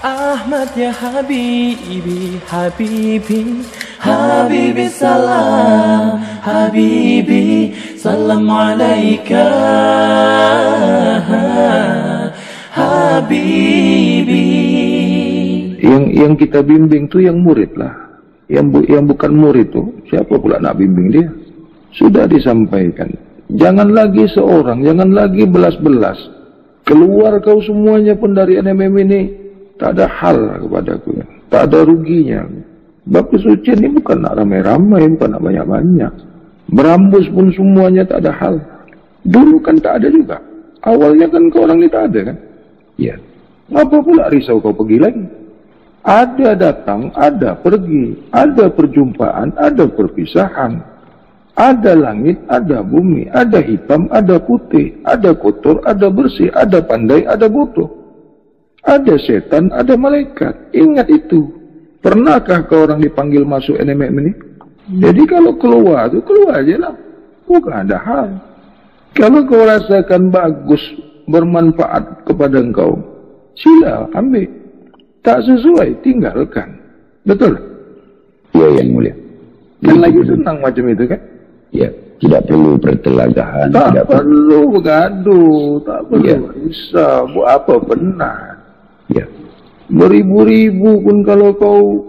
Ahmad ya Habibi, Habibi, Habibi salam, Habibi salam alaika, Habibi. Yang kita bimbing tuh yang murid lah. Yang bukan murid tuh siapa pula nak bimbing dia? Sudah disampaikan. Jangan lagi seorang, jangan lagi belas-belas. Keluar kau semuanya pun dari NMM ini. Tak ada hal kepadaku, tak ada ruginya. Bab kesucian ini bukan nak ramai-ramai, bukan nak banyak-banyak. Berambus pun semuanya tak ada hal. Dulu kan tak ada juga. Awalnya kan kau orang ini tak ada kan? Ya. Apa pula risau kau pergi lagi? Ada datang, ada pergi. Ada perjumpaan, ada perpisahan. Ada langit, ada bumi. Ada hitam, ada putih. Ada kotor, ada bersih. Ada pandai, ada bodoh. Ada setan, ada malaikat. Ingat itu. Pernahkah kau orang dipanggil masuk NMM ini? Jadi kalau keluar itu keluar aja lah. Bukan ada hal. Kalau kau rasakan bagus, bermanfaat kepada engkau, sila ambil. Tak sesuai, tinggalkan. Betul? Ya, yang mulia. Kan lagi senang macam itu kan? Ya, tidak perlu pertelagahan. Tak perlu bergaduh. Tak perlu Ya. bisa. Buat apa benar? Ya. Beribu-ribu pun kalau kau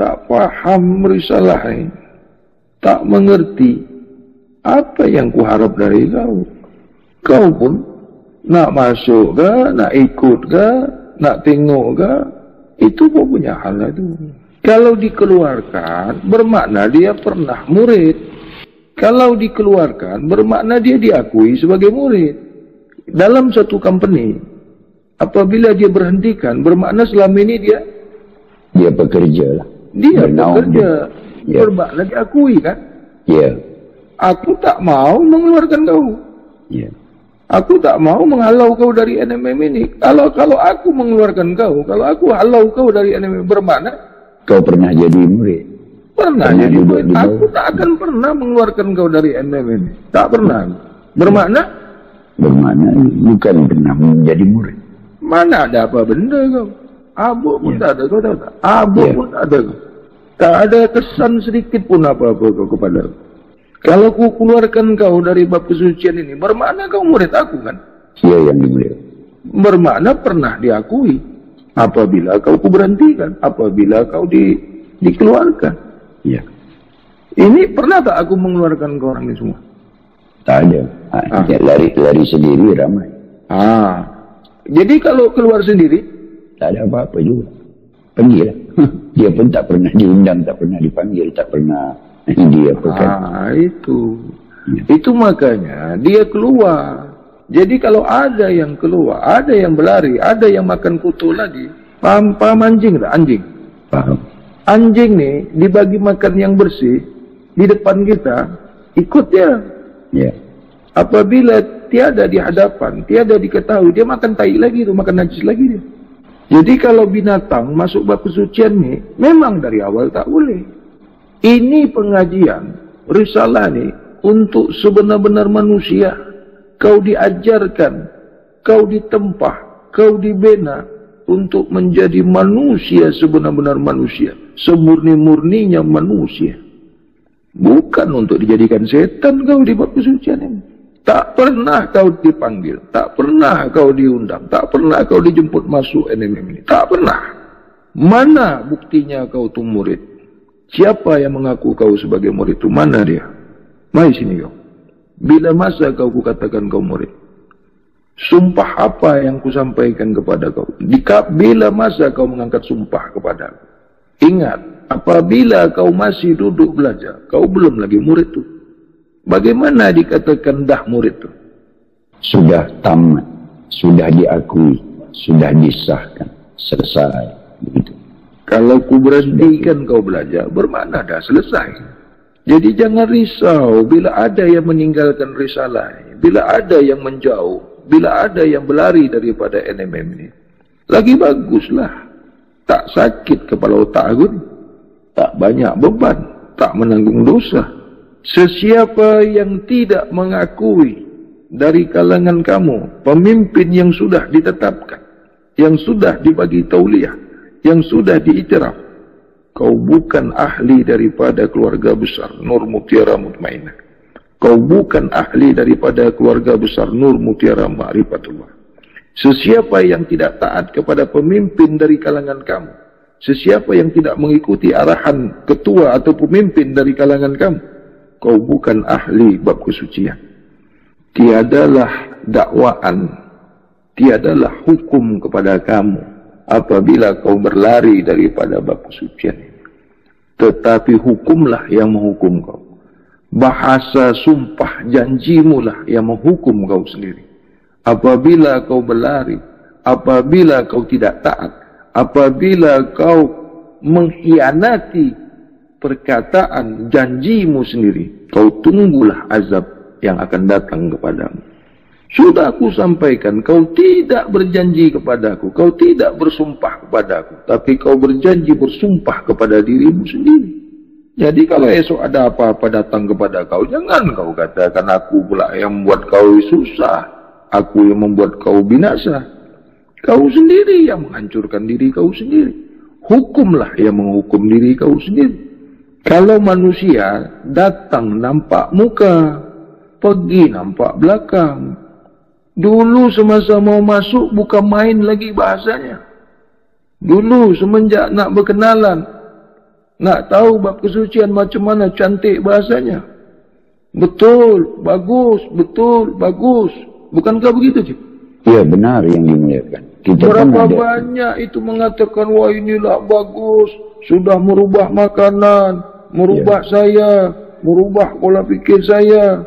tak faham risalah ini, tak mengerti apa yang kuharap dari kau. Kau pun nak masuk ke, nak ikut ke, nak tengok ke, itu pun punya hal itu. Kalau dikeluarkan, bermakna dia pernah murid. Kalau dikeluarkan, bermakna dia diakui sebagai murid. Dalam satu company, apabila dia berhentikan, bermakna selama ini dia bekerja lah. Dia bekerja. Ya. Bermakna diakui kan? Ya. Aku tak mau mengeluarkan kau. Ya. Aku tak mau menghalau kau dari NMM ini. Kalau aku mengeluarkan kau, kalau aku halau kau dari NMM, bermakna kau pernah jadi murid. Pernah jadi murid. Aku tak akan pernah mengeluarkan kau dari NMM ini. Tak pernah. Bermakna bukan pernah menjadi murid. Mana ada apa benda kau? Abuk pun tak ada, kau tahu tak? Abuk pun tak ada kau. Tak ada kesan sedikit pun apa-apa kau kepada aku. Kalau ku keluarkan kau dari bab kesucian ini, bermakna kau murid aku kan? Dia yang dimurid. Bermakna pernah diakui. Apabila kau berhentikan, apabila kau dikeluarkan. Ya. Ini pernah tak aku mengeluarkan kau orang ini semua? Tak ada. Lari sendiri ramai. Jadi kalau keluar sendiri, tak ada apa-apa juga. Pergilah. Dia pun tak pernah diundang, tak pernah dipanggil, tak pernah dia pegang. Itu. Ya. Itu makanya dia keluar. Jadi kalau ada yang keluar, ada yang berlari, ada yang makan kutu lagi. Paham anjing tak? Anjing. Paham. Anjing nih dibagi makan yang bersih di depan kita, ikut dia. Ya. Apabila tiada di hadapan, tiada diketahui, dia makan tai lagi tu, makan najis lagi dia. Jadi kalau binatang masuk bab kesucian ni, memang dari awal tak boleh. Ini pengajian, risalah ni untuk sebenar-benar manusia. Kau diajarkan, kau ditempah, kau dibina untuk menjadi manusia sebenar-benar manusia. Semurni-murninya manusia. Bukan untuk dijadikan setan kau di bab kesucian ini. Tak pernah kau dipanggil, tak pernah kau diundang, tak pernah kau dijemput masuk NMM ini. Tak pernah. Mana buktinya kau tu murid? Siapa yang mengaku kau sebagai murid itu? Mana dia? Mari sini kau. Bila masa kau kukatakan kau murid? Sumpah apa yang kusampaikan kepada kau? Bila masa kau mengangkat sumpah kepada aku? Ingat, apabila kau masih duduk belajar, kau belum lagi murid tu. Bagaimana dikatakan dah murid tu? Sudah tamat, sudah diakui, sudah disahkan, selesai. Begitu. Kalau ku berhentikan kau belajar, bermakna dah selesai. Jadi jangan risau bila ada yang meninggalkan risalah, bila ada yang menjauh, bila ada yang berlari daripada NMM ini. Lagi baguslah. Tak sakit kepala otak aku, tak banyak beban, tak menanggung dosa. Sesiapa yang tidak mengakui dari kalangan kamu pemimpin yang sudah ditetapkan, yang sudah dibagi tauliah, yang sudah diiktiraf, kau bukan ahli daripada keluarga besar Nur Mutiara Mutmainah. Kau bukan ahli daripada keluarga besar Nur Mutiara Ma'rifatullah. Sesiapa yang tidak taat kepada pemimpin dari kalangan kamu, sesiapa yang tidak mengikuti arahan ketua atau pemimpin dari kalangan kamu, kau bukan ahli bab kesucian. Tiadalah dakwaan, tiadalah hukum kepada kamu apabila kau berlari daripada bab kesucian. Tetapi hukumlah yang menghukum kau. Bahasa sumpah janjimu lah yang menghukum kau sendiri. Apabila kau berlari, apabila kau tidak taat, apabila kau mengkhianati perkataan janjimu sendiri, kau tunggulah azab yang akan datang kepadamu. Sudah aku sampaikan, kau tidak berjanji kepadaku, kau tidak bersumpah kepadaku, tapi kau berjanji bersumpah kepada dirimu sendiri. Jadi kalau esok ada apa-apa datang kepada kau, jangan kau katakan aku pula yang membuat kau susah, aku yang membuat kau binasa. Kau sendiri yang menghancurkan diri kau sendiri. Hukumlah yang menghukum diri kau sendiri. Kalau manusia datang nampak muka, pergi nampak belakang. Dulu semasa mau masuk bukan main lagi bahasanya. Dulu semenjak nak berkenalan, nak tahu bab kesucian macam mana cantik bahasanya. Betul, bagus, betul, bagus. Bukankah begitu, Cik? Ya, benar yang dimuliakan. Berapa banyak itu mengatakan, wah inilah bagus, sudah merubah makanan, merubah saya, merubah pola pikir saya.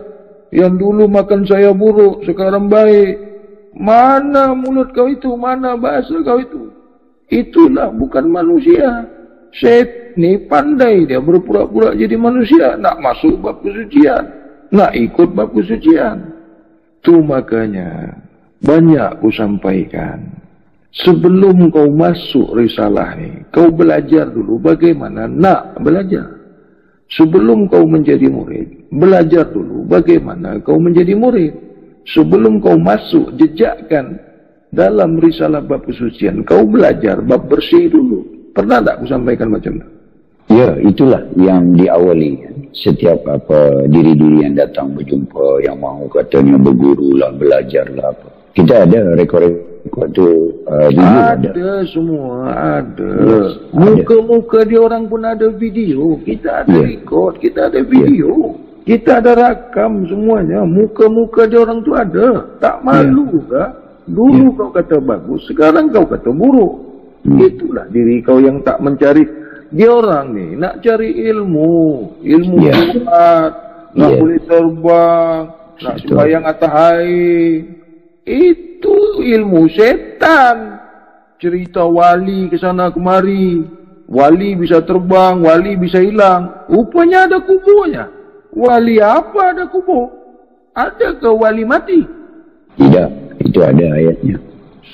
Yang dulu makan saya buruk, sekarang baik. Mana mulut kau itu? Mana bahasa kau itu? Itulah bukan manusia. Syaitan ni pandai dia berpura-pura jadi manusia. Nak masuk bab kesucian. Nak ikut bab kesucian. Tu makanya banyak ku sampaikan. Sebelum kau masuk risalah ni, kau belajar dulu bagaimana nak belajar. Sebelum kau menjadi murid, belajar dulu bagaimana kau menjadi murid. Sebelum kau masuk, jejakkan dalam risalah bab kesucian, kau belajar bab bersih dulu. Pernah tak aku sampaikan macam itu? Ya, itulah yang diawali. Setiap diri-diri yang datang berjumpa, yang mahu katanya berguru lah, belajar lah apa. Kita ada rekod tu video ada semua ada. Muka-muka dia orang pun ada video. Kita ada rekod, kita ada video. Kita ada rakam semuanya. Muka-muka dia orang tu ada. Tak malu kah? Dulu kau kata bagus, sekarang kau kata buruk. Itulah diri kau yang tak mencari. Dia orang ni nak cari ilmu kuat, nak boleh terbang, nak sembahyang atas air. Itu ilmu setan. Cerita wali ke sana kemari. Wali bisa terbang, wali bisa hilang. Rupanya ada kuburnya. Wali apa ada kubur? Adakah wali mati? Tidak, itu ada ayatnya.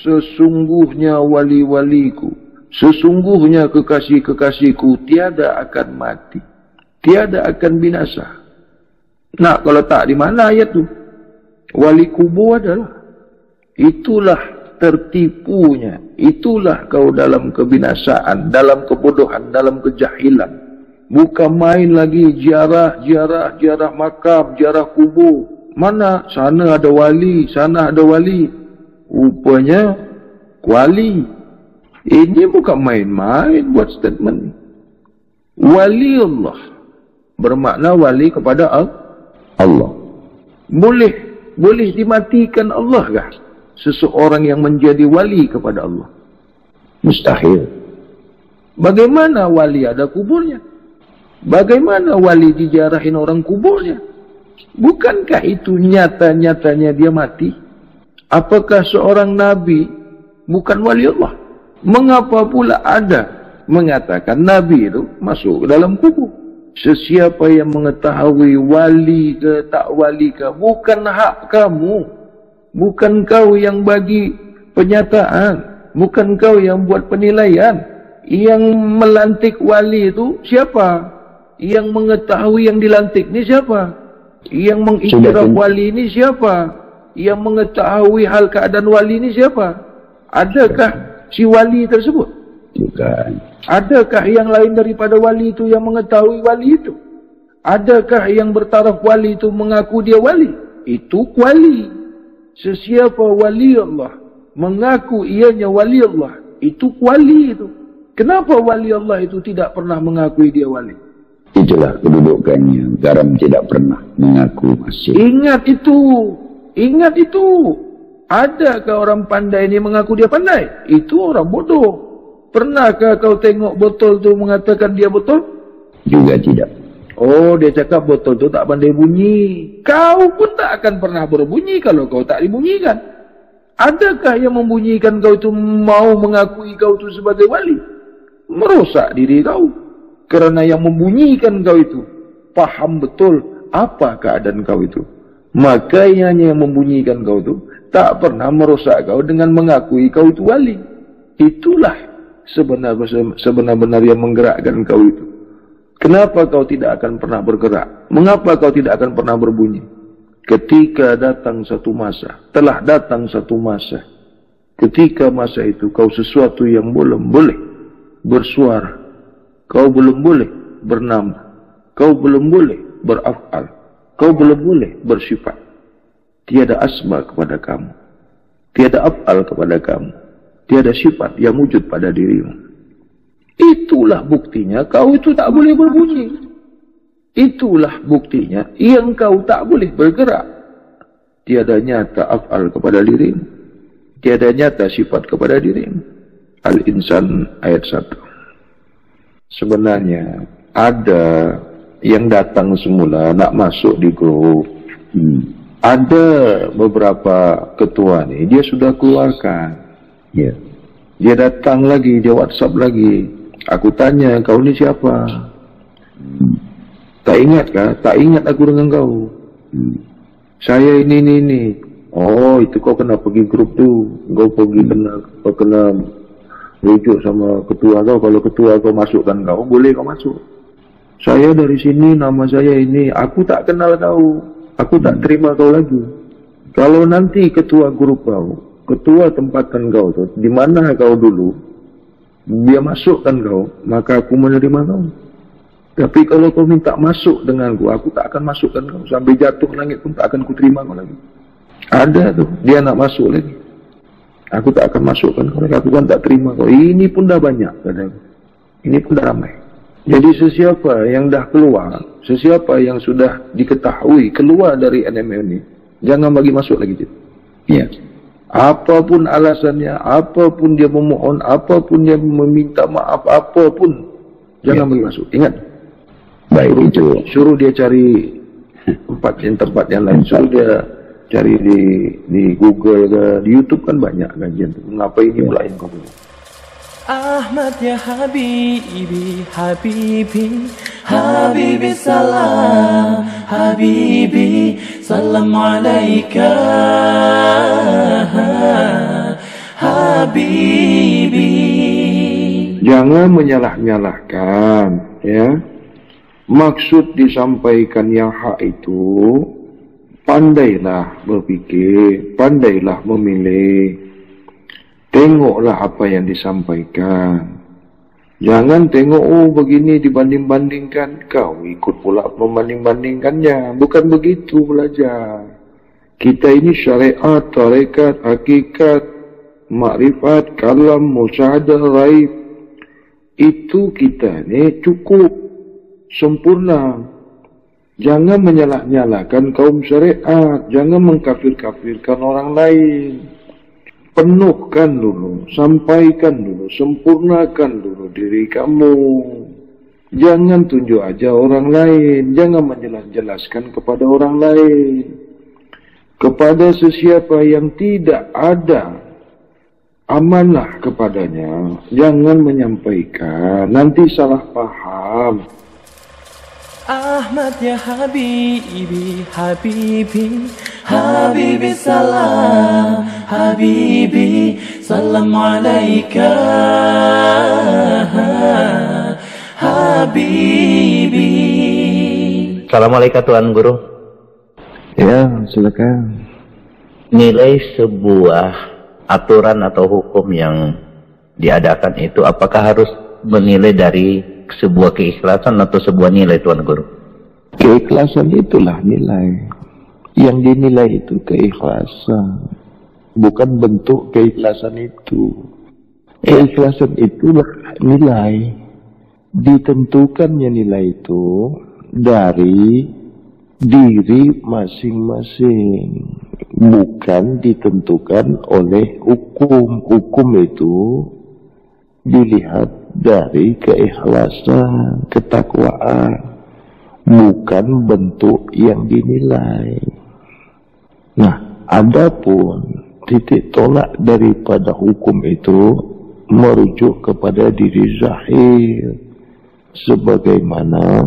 Sesungguhnya wali-waliku, sesungguhnya kekasih-kekasihku tiada akan mati, tiada akan binasa. Nak kalau tak di mana ayat tu? Wali kubur adalah. Itulah tertipunya. Itulah kau dalam kebinasaan, dalam kebodohan, dalam kejahilan. Bukan main lagi ziarah makam, ziarah kubur. Mana sana ada wali, sana ada wali. Rupanya wali. Ini bukan main-main buat statement. Wali Allah bermakna wali kepada Allah. Boleh dimatikan Allah kah? Seseorang yang menjadi wali kepada Allah. Mustahil. Bagaimana wali ada kuburnya? Bagaimana wali dijarahin orang kuburnya? Bukankah itu nyata-nyatanya dia mati? Apakah seorang nabi bukan wali Allah? Mengapa pula ada mengatakan nabi itu masuk ke dalam kubur? Sesiapa yang mengetahui wali ke tak wali ke, bukan hak kamu. Bukan kau yang bagi penyataan. Bukan kau yang buat penilaian. Yang melantik wali itu siapa? Yang mengetahui yang dilantik ni siapa? Yang mengiktiraf wali ni siapa? Yang mengetahui hal keadaan wali ni siapa? Adakah si wali tersebut? Bukan. Adakah yang lain daripada wali itu yang mengetahui wali itu? Adakah yang bertaraf wali itu mengaku dia wali? Itu wali. Sesiapa wali Allah mengaku ianya wali Allah, itu wali itu. Kenapa wali Allah itu tidak pernah mengakui dia wali? Itulah kedudukannya. Garam tidak pernah mengaku masih. Ingat itu. Ingat itu. Adakah orang pandai ini mengaku dia pandai? Itu orang bodoh. Pernahkah kau tengok botol tu mengatakan dia botol? Juga tidak. Oh, dia cakap botol tu tak pandai bunyi. Kau pun tak akan pernah berbunyi kalau kau tak dibunyikan. Adakah yang membunyikan kau itu mau mengakui kau itu sebagai wali? Merosak diri kau. Kerana yang membunyikan kau itu paham betul apa keadaan kau itu. Makanya yang membunyikan kau itu tak pernah merosak kau dengan mengakui kau itu wali. Itulah sebenar-benar yang menggerakkan kau itu. Kenapa kau tidak akan pernah bergerak? Mengapa kau tidak akan pernah berbunyi? Ketika datang satu masa, telah datang satu masa. Ketika masa itu kau sesuatu yang belum boleh bersuara. Kau belum boleh bernama. Kau belum boleh beraf'al. Kau belum boleh bersifat. Tiada asma kepada kamu. Tiada af'al kepada kamu. Tiada sifat yang wujud pada dirimu. Itulah buktinya kau itu tak boleh berbunyi. Itulah buktinya yang kau tak boleh bergerak. Tiada nyata af'al kepada dirimu. Tiada nyata sifat kepada dirimu. Al-Insan ayat 1. Sebenarnya ada yang datang semula nak masuk di grup. Ada beberapa ketua nih, dia sudah keluarkan. Ya. Dia datang lagi, dia WhatsApp lagi. Aku tanya, kau ni siapa? Tak ingat kah? Tak ingat aku dengan kau. Saya ini. Oh, itu kau kena pergi grup tu. Kau pergi kena rujuk sama ketua kau. Kalau ketua kau masukkan kau, boleh kau masuk. Saya dari sini, nama saya ini. Aku tak kenal kau. Aku tak terima kau lagi. Kalau nanti ketua grup kau, ketua tempatan kau tu, di mana kau dulu, dia masukkan kau, maka aku menerima kau. Tapi kalau kau minta masuk denganku, aku tak akan masukkan kau. Sampai jatuh langit pun tak akan kuterima kau lagi. Ada tuh, dia nak masuk lagi. Aku tak akan masukkan kau lagi, aku kan tak terima kau. Ini pun dah banyak, kataku. Ini pun dah ramai. Jadi sesiapa yang dah keluar, sesiapa yang sudah diketahui keluar dari NMM ini, jangan bagi masuk lagi. Ya. Apapun alasannya, apapun dia memohon, apapun dia meminta maaf, apapun, jangan bagi masuk. Ingat. Baik, itu. Suruh dia cari tempat yang lain. Suruh dia cari di Google ke, di YouTube kan banyak kajian. Mengapa ini pula yang kau boleh? Ahmad ya Habibi, Habibi, Habibi salam, Habibi salam alaika, Habibi. Jangan menyalah-nyalahkan, ya. Maksud disampaikan yang hak itu, pandailah berpikir, pandailah memilih. Tengoklah apa yang disampaikan. Jangan tengok, oh begini dibanding-bandingkan. Kau ikut pula membanding-bandingkannya. Bukan begitu belajar. Kita ini syariat, tarekat, hakikat, makrifat, kalam, musyahadah, raib. Itu kita ni cukup. Sempurna. Jangan menyalah-nyalahkan kaum syariat. Jangan mengkafir-kafirkan orang lain. Penuhkan dulu, sampaikan dulu, sempurnakan dulu diri kamu. Jangan tunjuk aja orang lain, jangan menjelaskan kepada orang lain. Kepada sesiapa yang tidak ada amanah kepadanya, jangan menyampaikan, nanti salah paham. Ahmad ya Habibi, Habibi, Habibi salam, Habibi salam alaika, Habibi. Assalamualaikum Tuan Guru. Ya, silakan. Nilai sebuah aturan atau hukum yang diadakan itu apakah harus menilai dari sebuah keikhlasan atau sebuah nilai Tuan Guru? Keikhlasan itulah nilai. Yang dinilai itu keikhlasan, bukan bentuk keikhlasan itu. Keikhlasan itulah nilai. Ditentukannya nilai itu dari diri masing-masing, bukan ditentukan oleh hukum. Hukum itu dilihat dari keikhlasan, ketakwaan, bukan bentuk yang dinilai. Nah, adapun titik tolak daripada hukum itu merujuk kepada diri zahir, sebagaimana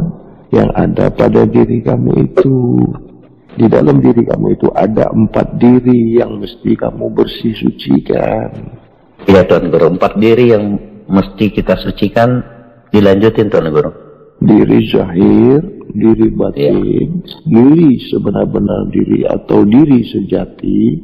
yang ada pada diri kamu itu. Di dalam diri kamu itu ada 4 diri yang mesti kamu bersih sucikan. Ya Tuan Guru, 4 diri yang mesti kita sucikan, dilanjutin Tuan Guru. Diri zahir, diri batin, diri sebenar-benar diri atau diri sejati,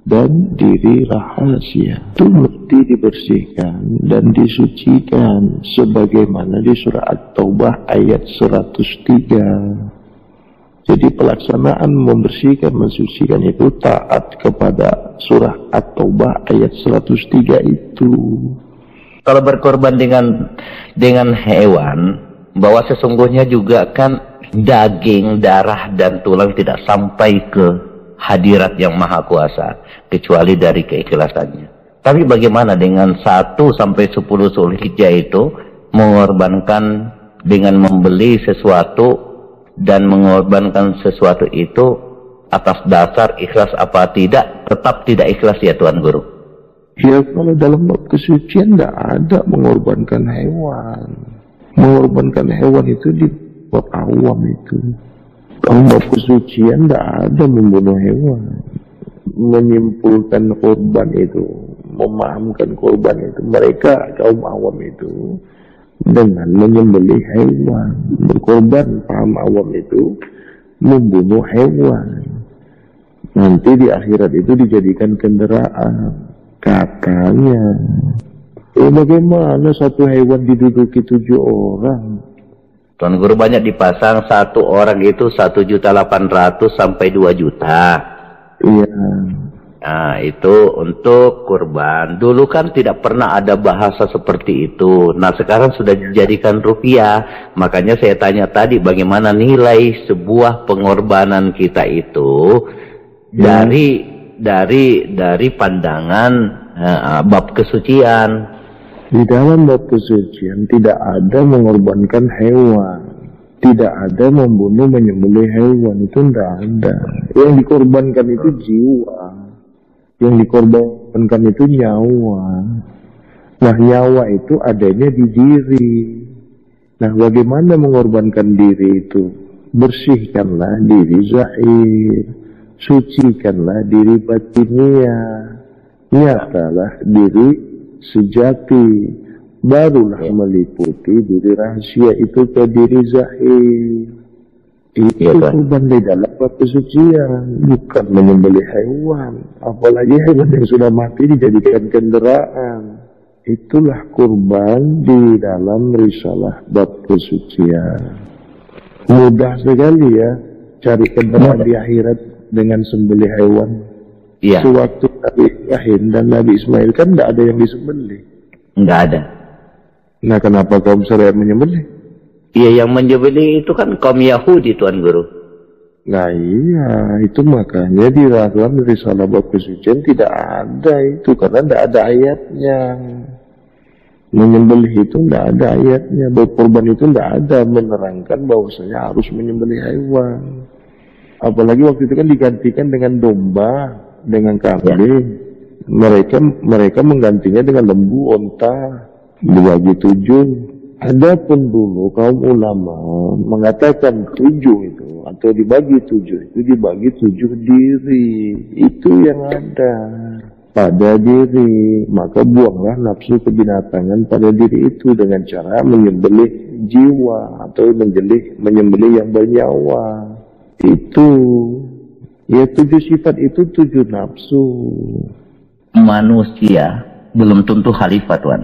dan diri rahasia. Itu mesti dibersihkan dan disucikan sebagaimana di surah At-Taubah ayat 103. Jadi pelaksanaan membersihkan, mensucikan itu taat kepada surah At-Taubah ayat 103 itu. Kalau berkorban dengan hewan, bahwa sesungguhnya juga kan daging, darah, dan tulang tidak sampai ke hadirat yang maha kuasa, kecuali dari keikhlasannya. Tapi bagaimana dengan 1 sampai 10 Zulhijjah itu mengorbankan dengan membeli sesuatu dan mengorbankan sesuatu itu atas dasar ikhlas apa tidak, tetap tidak ikhlas ya Tuan Guru. Ya kalau dalam bab kesucian tidak ada mengorbankan hewan. Mengorbankan hewan itu di bab awam itu. Dalam bab kesucian tidak ada membunuh hewan. Menyimpulkan korban itu, memahamkan korban itu, mereka kaum awam itu dengan menyembelih hewan. Berkorban paham awam itu membunuh hewan. Nanti di akhirat itu dijadikan kendaraan. Katanya, bagaimana satu hewan diduduki 7 orang? Tuan Guru, banyak dipasang, satu orang itu 1.800.000 sampai 2 juta. Iya. Nah, itu untuk kurban. Dulu kan tidak pernah ada bahasa seperti itu. Nah, sekarang sudah dijadikan rupiah. Makanya saya tanya tadi, bagaimana nilai sebuah pengorbanan kita itu dari pandangan bab kesucian. Di dalam bab kesucian tidak ada mengorbankan hewan, tidak ada membunuh menyembelih hewan, itu tidak ada. Yang dikorbankan itu jiwa, yang dikorbankan itu nyawa. Nah, nyawa itu adanya di diri. Nah, bagaimana mengorbankan diri itu? Bersihkanlah diri zahir, sucikanlah diri batinia, nyatalah diri sejati, barulah meliputi diri rahasia itu ke diri zahir. Itu kurban di dalam bab kesucian, bukan menyembelih hewan, apalagi hewan yang sudah mati dijadikan kendaraan. Itulah kurban di dalam risalah bab kesucian. Mudah sekali ya cari kendaraan di akhirat dengan sembelih hewan. Iya. Sewaktu Nabi Ibrahim dan Nabi Ismail kan tidak ada yang disembelih. Enggak ada. Nah, kenapa kaum Syariat menyembelih? Iya, yang menyembelih itu kan kaum Yahudi, Tuan Guru. Nah iya, itu makanya di dalam risalah bab kesucian tidak ada itu, karena tidak ada ayatnya. Menyembelih itu tidak ada ayatnya. Berkorban itu tidak ada menerangkan bahwasanya harus menyembelih hewan. Apalagi waktu itu kan digantikan dengan domba, dengan kambing. Mereka menggantinya dengan lembu, onta, dibagi 7. Adapun dulu kaum ulama mengatakan 7 itu, atau dibagi 7 itu dibagi 7 diri. Itu yang ada pada diri. Maka buanglah nafsu kebinatangan pada diri itu dengan cara menyembelih jiwa atau menyembelih yang bernyawa. Itu ya 7 sifat itu 7 nafsu. Manusia belum tentu khalifah, Tuan.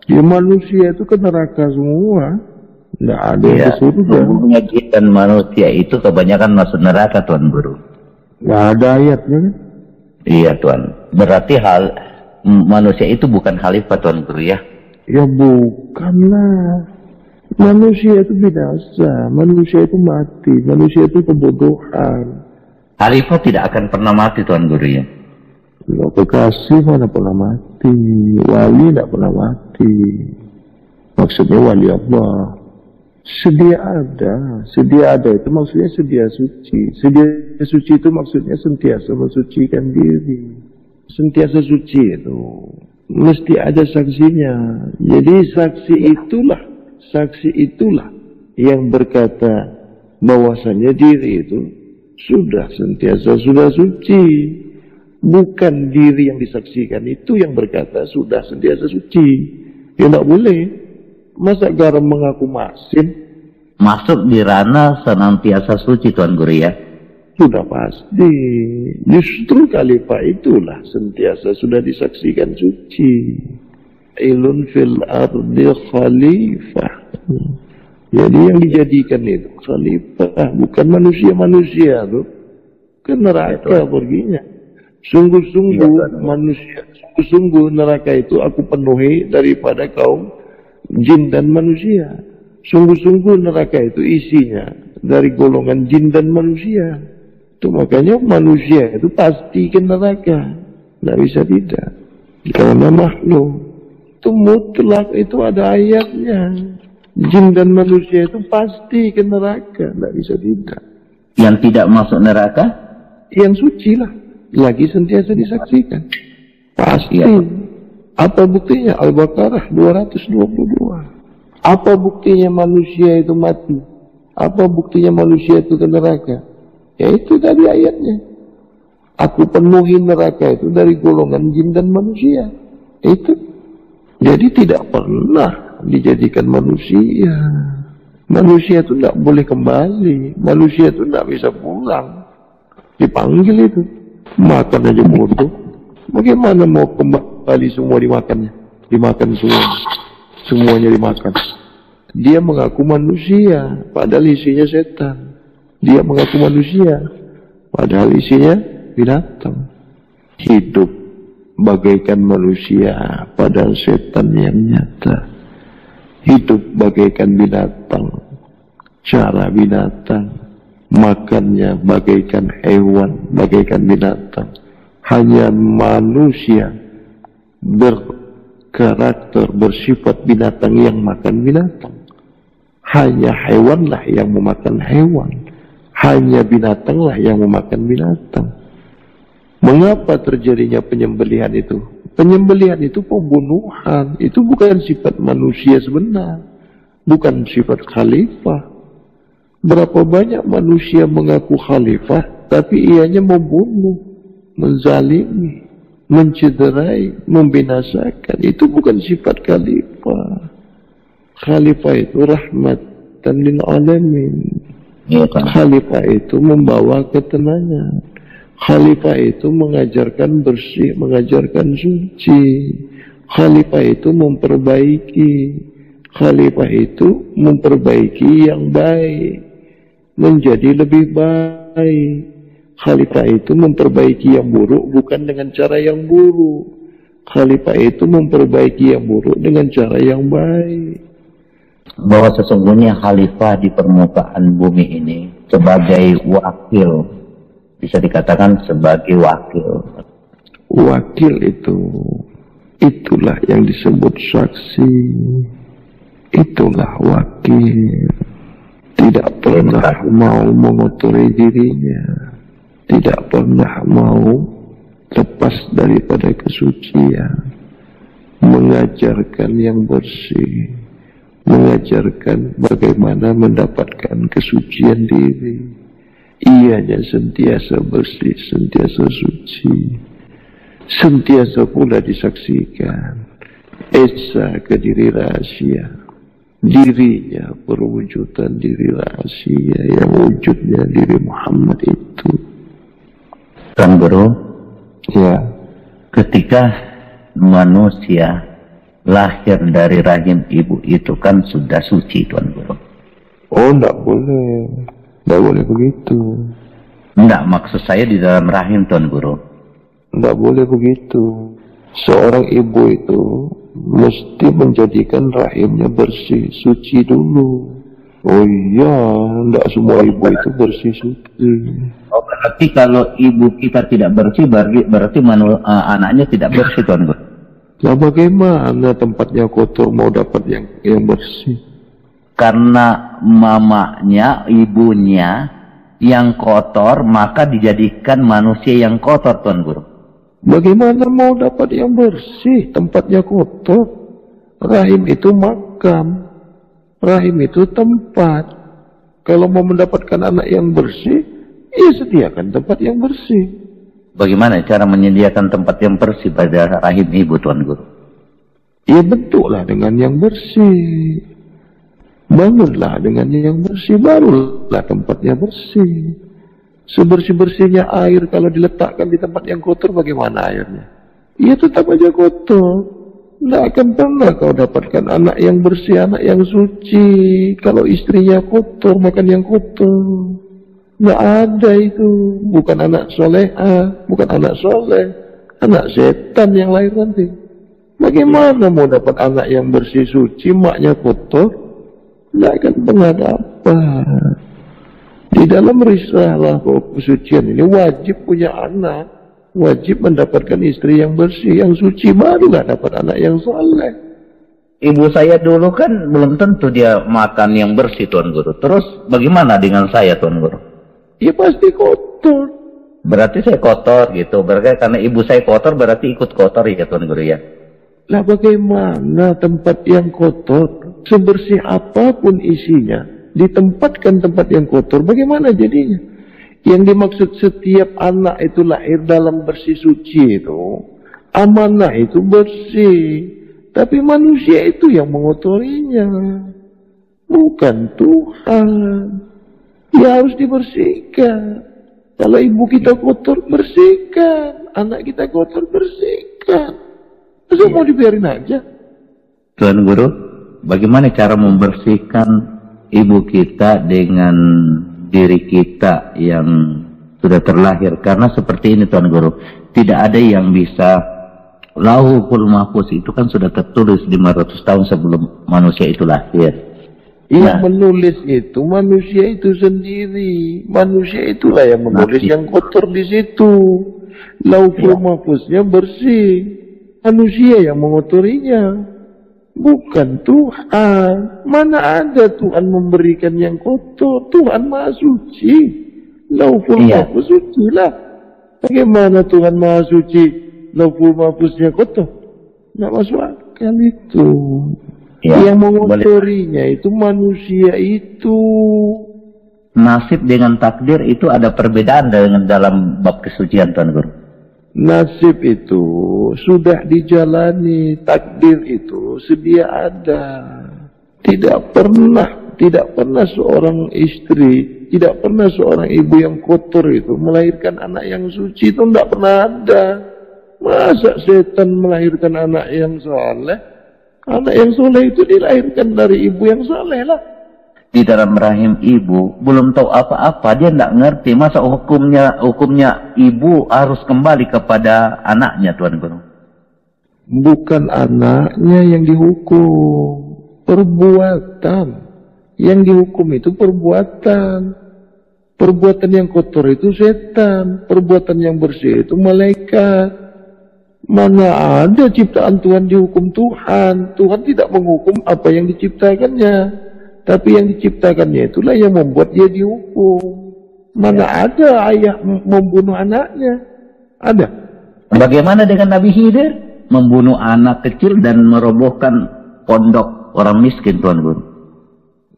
Ya manusia itu ke neraka semua. Tidak ada yang ke surga. Dan manusia itu kebanyakan masuk neraka, Tuan Guru. Tidak ada ayatnya kan? Iya, Tuan. Berarti manusia itu bukan khalifah, Tuan Guru ya? Ya bukanlah. Manusia itu binasa, manusia itu mati, manusia itu kebodohan. Khalifah tidak akan pernah mati, Tuan Guru ya? Ya, kekasih mana pernah mati, wali tidak pernah mati. Maksudnya wali Allah. Sedia ada itu maksudnya sedia suci. Sedia suci itu maksudnya sentiasa mensucikan diri. Sentiasa suci itu mesti ada saksinya. Jadi saksi itulah yang berkata bahwasanya diri itu sudah suci. Bukan diri yang disaksikan itu yang berkata sudah sentiasa suci. Ya tidak boleh. Masa garam mengaku masin? Masuk di ranah senantiasa suci, Tuan Guru ya? Sudah pasti. Justru khalifah itulah sentiasa sudah disaksikan suci. Ilun fil ardi khalifah. Jadi yang dijadikan itu khalifah, bukan manusia tuh ke neraka perginya. Sungguh-sungguh manusia, sungguh neraka itu aku penuhi daripada kaum jin dan manusia. Sungguh-sungguh neraka itu isinya dari golongan jin dan manusia. Itu makanya manusia itu pasti ke neraka. Tidak bisa tidak. Karena makhluk itu mutlak, itu ada ayatnya. Jin dan manusia itu pasti ke neraka, tidak bisa tidak. Yang tidak masuk neraka? Yang suci lah, lagi sentiasa disaksikan. Pasti. Ya. Apa buktinya? Al-Baqarah 222. Apa buktinya manusia itu mati? Apa buktinya manusia itu ke neraka? Ya itu tadi ayatnya. Aku penuhi neraka itu dari golongan jin dan manusia. Itu. Jadi tidak pernah dijadikan manusia. Manusia itu tidak boleh kembali. Manusia itu tidak bisa pulang. Dipanggil itu. Makan aja bodoh. Bagaimana mau kembali semua dimakannya? Dimakan semua. Semuanya dimakan. Dia mengaku manusia. Padahal isinya setan. Dia mengaku manusia. Padahal isinya binatang. Hidup bagaikan manusia. Padahal setan yang nyata. Hidup bagaikan binatang, cara binatang, makannya bagaikan hewan, bagaikan binatang. Hanya manusia berkarakter, bersifat binatang yang makan binatang. Hanya hewanlah yang memakan hewan. Hanya binatanglah yang memakan binatang. Mengapa terjadinya penyembelihan itu? Penyembelihan itu pembunuhan. Itu bukan sifat manusia sebenar. Bukan sifat khalifah. Berapa banyak manusia mengaku khalifah, tapi ianya membunuh, menzalimi, mencederai, membinasakan. Itu bukan sifat khalifah. Khalifah itu rahmatan lil alamin. Khalifah itu membawa ketenangan. Khalifah itu mengajarkan bersih, mengajarkan suci. Khalifah itu memperbaiki. Khalifah itu memperbaiki yang baik menjadi lebih baik. Khalifah itu memperbaiki yang buruk bukan dengan cara yang buruk. Khalifah itu memperbaiki yang buruk dengan cara yang baik. Bahwa sesungguhnya khalifah di permukaan bumi ini sebagai wakil, bisa dikatakan sebagai wakil. Wakil itulah yang disebut saksi. Itulah wakil. Tidak pernah mau mengotori dirinya. Tidak pernah mau lepas daripada kesucian. Mengajarkan yang bersih. Mengajarkan bagaimana mendapatkan kesucian diri. Ianya sentiasa bersih, sentiasa suci, sentiasa pula disaksikan esa ke diri rahasia, dirinya perwujudan diri rahasia yang wujudnya diri Muhammad itu. Tuan Guru, ya, ketika manusia lahir dari rahim ibu itu kan sudah suci, Tuan Guru. Oh, tidak boleh. Tidak boleh begitu. Tidak, maksud saya di dalam rahim, Tuan Guru. Tidak boleh begitu. Seorang ibu itu mesti menjadikan rahimnya bersih, suci dulu. Oh iya, tidak semua ibu itu bersih, suci. Oh, berarti kalau ibu kita tidak bersih, berarti anaknya tidak bersih, Tuan Guru. Nah bagaimana tempatnya kotor mau dapat yang bersih? Karena mamanya, ibunya yang kotor, maka dijadikan manusia yang kotor, Tuan Guru. Bagaimana mau dapat yang bersih? Tempatnya kotor. Rahim itu makam. Rahim itu tempat. Kalau mau mendapatkan anak yang bersih, ya sediakan tempat yang bersih. Bagaimana cara menyediakan tempat yang bersih pada rahim ibu, Tuan Guru? Ya bentuklah dengan yang bersih. Bangunlah dengan yang bersih, barulah tempatnya bersih. Sebersih-bersihnya air kalau diletakkan di tempat yang kotor, bagaimana airnya? Ya tetap aja kotor. Tidak akan pernah kau dapatkan anak yang bersih, anak yang suci. Kalau istrinya kotor, makan yang kotor. Tidak ada itu. Bukan anak solehah, bukan anak soleh. Anak setan yang lahir nanti. Bagaimana mau dapat anak yang bersih, suci, maknya kotor? Tidak akan pernah dapat. Di dalam risalah kesucian ini wajib punya anak. Wajib mendapatkan istri yang bersih, yang suci. Barulah dapat anak yang saleh. ibu saya dulu kan belum tentu dia makan yang bersih, Tuan Guru. Terus bagaimana dengan saya, Tuan Guru? Ya pasti kotor. Berarti saya kotor gitu. Berarti karena ibu saya kotor berarti ikut kotor ya, Tuan Guru ya. Lah bagaimana tempat yang kotor, sebersih apapun isinya, ditempatkan tempat yang kotor, bagaimana jadinya? Yang dimaksud setiap anak itu lahir dalam bersih suci itu, amanah itu bersih. Tapi manusia itu yang mengotorinya, bukan Tuhan. Ya harus dibersihkan. Kalau ibu kita kotor, bersihkan. Anak kita kotor, bersihkan. Masa mau dibiarin aja? Tuan Guru, bagaimana cara membersihkan ibu kita dengan diri kita yang sudah terlahir? Karena seperti ini, Tuan Guru, tidak ada yang bisa. Lauhul Mahfuz itu kan sudah tertulis 500 tahun sebelum manusia itu lahir. Yang menulis itu manusia itu sendiri. Manusia itulah yang menulis yang kotor di situ. Lauhul Mahfuznya bersih. Manusia yang mengotorinya, bukan Tuhan. Mana ada Tuhan memberikan yang kotor? Tuhan Maha Suci. Lauhul Mahfuz suci lah. Bagaimana Tuhan Maha Suci, Lauhul Mahfuznya kotor? Nggak masuk akal itu. Yang mengotorinya itu manusia itu. Nasib dengan takdir itu ada perbedaan dengan dalam bab kesucian, Tuan Guru. Nasib itu sudah dijalani, takdir itu sedia ada. Tidak pernah seorang istri, tidak pernah seorang ibu yang kotor itu melahirkan anak yang suci, itu tidak pernah ada. Masa setan melahirkan anak yang soleh? Anak yang soleh itu dilahirkan dari ibu yang soleh lah. Di dalam rahim ibu belum tahu apa-apa, dia tidak ngerti. Masa hukumnya ibu harus kembali kepada anaknya, Tuan Guru? Bukan anaknya yang dihukum, perbuatan. Yang dihukum itu perbuatan. Perbuatan yang kotor itu setan, perbuatan yang bersih itu malaikat. Mana ada ciptaan Tuhan dihukum Tuhan? Tuhan tidak menghukum apa yang diciptakannya. Tapi yang diciptakannya itulah yang membuat dia dihukum. Mana ada ayah membunuh anaknya? Ada. Bagaimana dengan Nabi Khidir? Membunuh anak kecil dan merobohkan pondok orang miskin, Tuan Guru.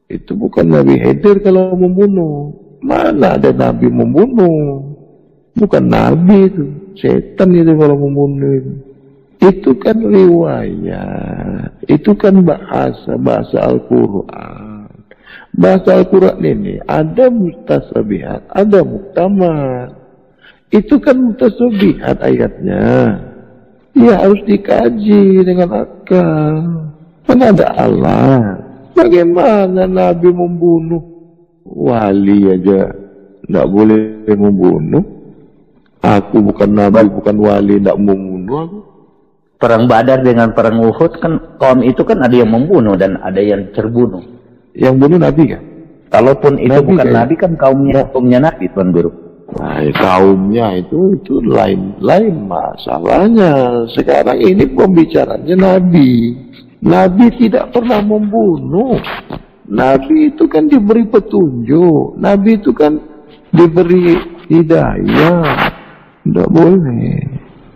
Itu bukan Nabi Khidir kalau membunuh. Mana ada Nabi membunuh? Bukan Nabi itu. Setan itu kalau membunuh. Itu kan riwayat. Itu kan bahasa Al-Quran. Bahasa Al-Quran ini ada mustasabihat, ada muktamad. Itu kan mustasabihat ayatnya. Ya harus dikaji dengan akal. Mana ada Allah? Bagaimana Nabi membunuh? Wali aja tidak boleh membunuh. Aku bukan Nabi, bukan wali, tidak membunuh aku. Perang Badar dengan perang Uhud kan kaum itu kan ada yang membunuh dan ada yang terbunuh. Yang bunuh Nabi kan? Kalaupun itu Nabi bukan kan? Nabi kan kaumnya Nabi, Tuan Guru. Nah, kaumnya itu lain masalahnya. Sekarang ini pembicaranya Nabi. Nabi tidak pernah membunuh. Nabi itu kan diberi petunjuk. Nabi itu kan diberi hidayah. Tidak boleh.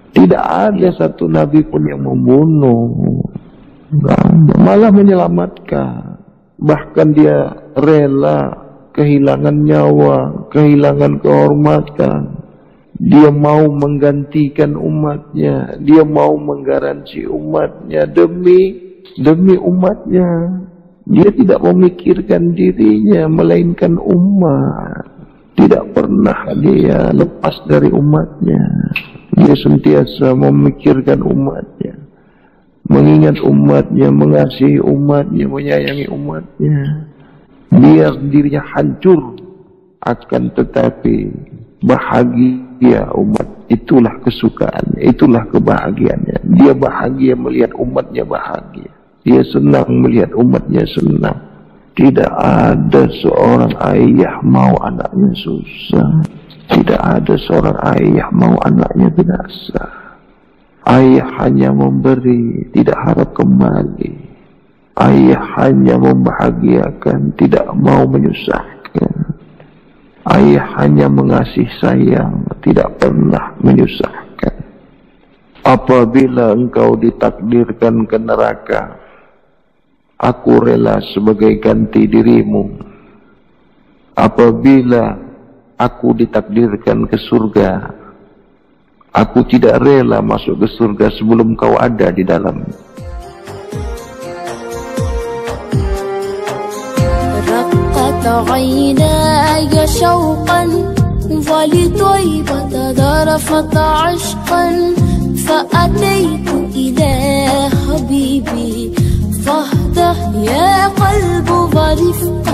Tidak ada satu Nabi pun yang membunuh. Malah menyelamatkan. Bahkan dia rela kehilangan nyawa, kehilangan kehormatan. Dia mau menggantikan umatnya. Dia mau menggaransi umatnya demi umatnya. Dia tidak memikirkan dirinya, melainkan umat. Tidak pernah dia lepas dari umatnya. Dia sentiasa memikirkan umatnya, mengingat umatnya, mengasihi umatnya, menyayangi umatnya. Biar dirinya hancur, akan tetapi bahagia umat. Itulah kesukaannya, itulah kebahagiaannya. Dia bahagia melihat umatnya bahagia. Dia senang melihat umatnya senang. Tidak ada seorang ayah mau anaknya susah. Tidak ada seorang ayah mau anaknya binasa. Ayah hanya memberi, tidak harap kembali. Ayah hanya membahagiakan, tidak mau menyusahkan. Ayah hanya mengasihi sayang, tidak pernah menyusahkan. Apabila engkau ditakdirkan ke neraka, aku rela sebagai ganti dirimu. Apabila aku ditakdirkan ke surga, aku tidak rela masuk ke surga sebelum kau ada di dalam. عيناي شوقا ولطيبة ذرفت عشقا فأتيت إلى حبيبي فاهدى يا قلب ورفقا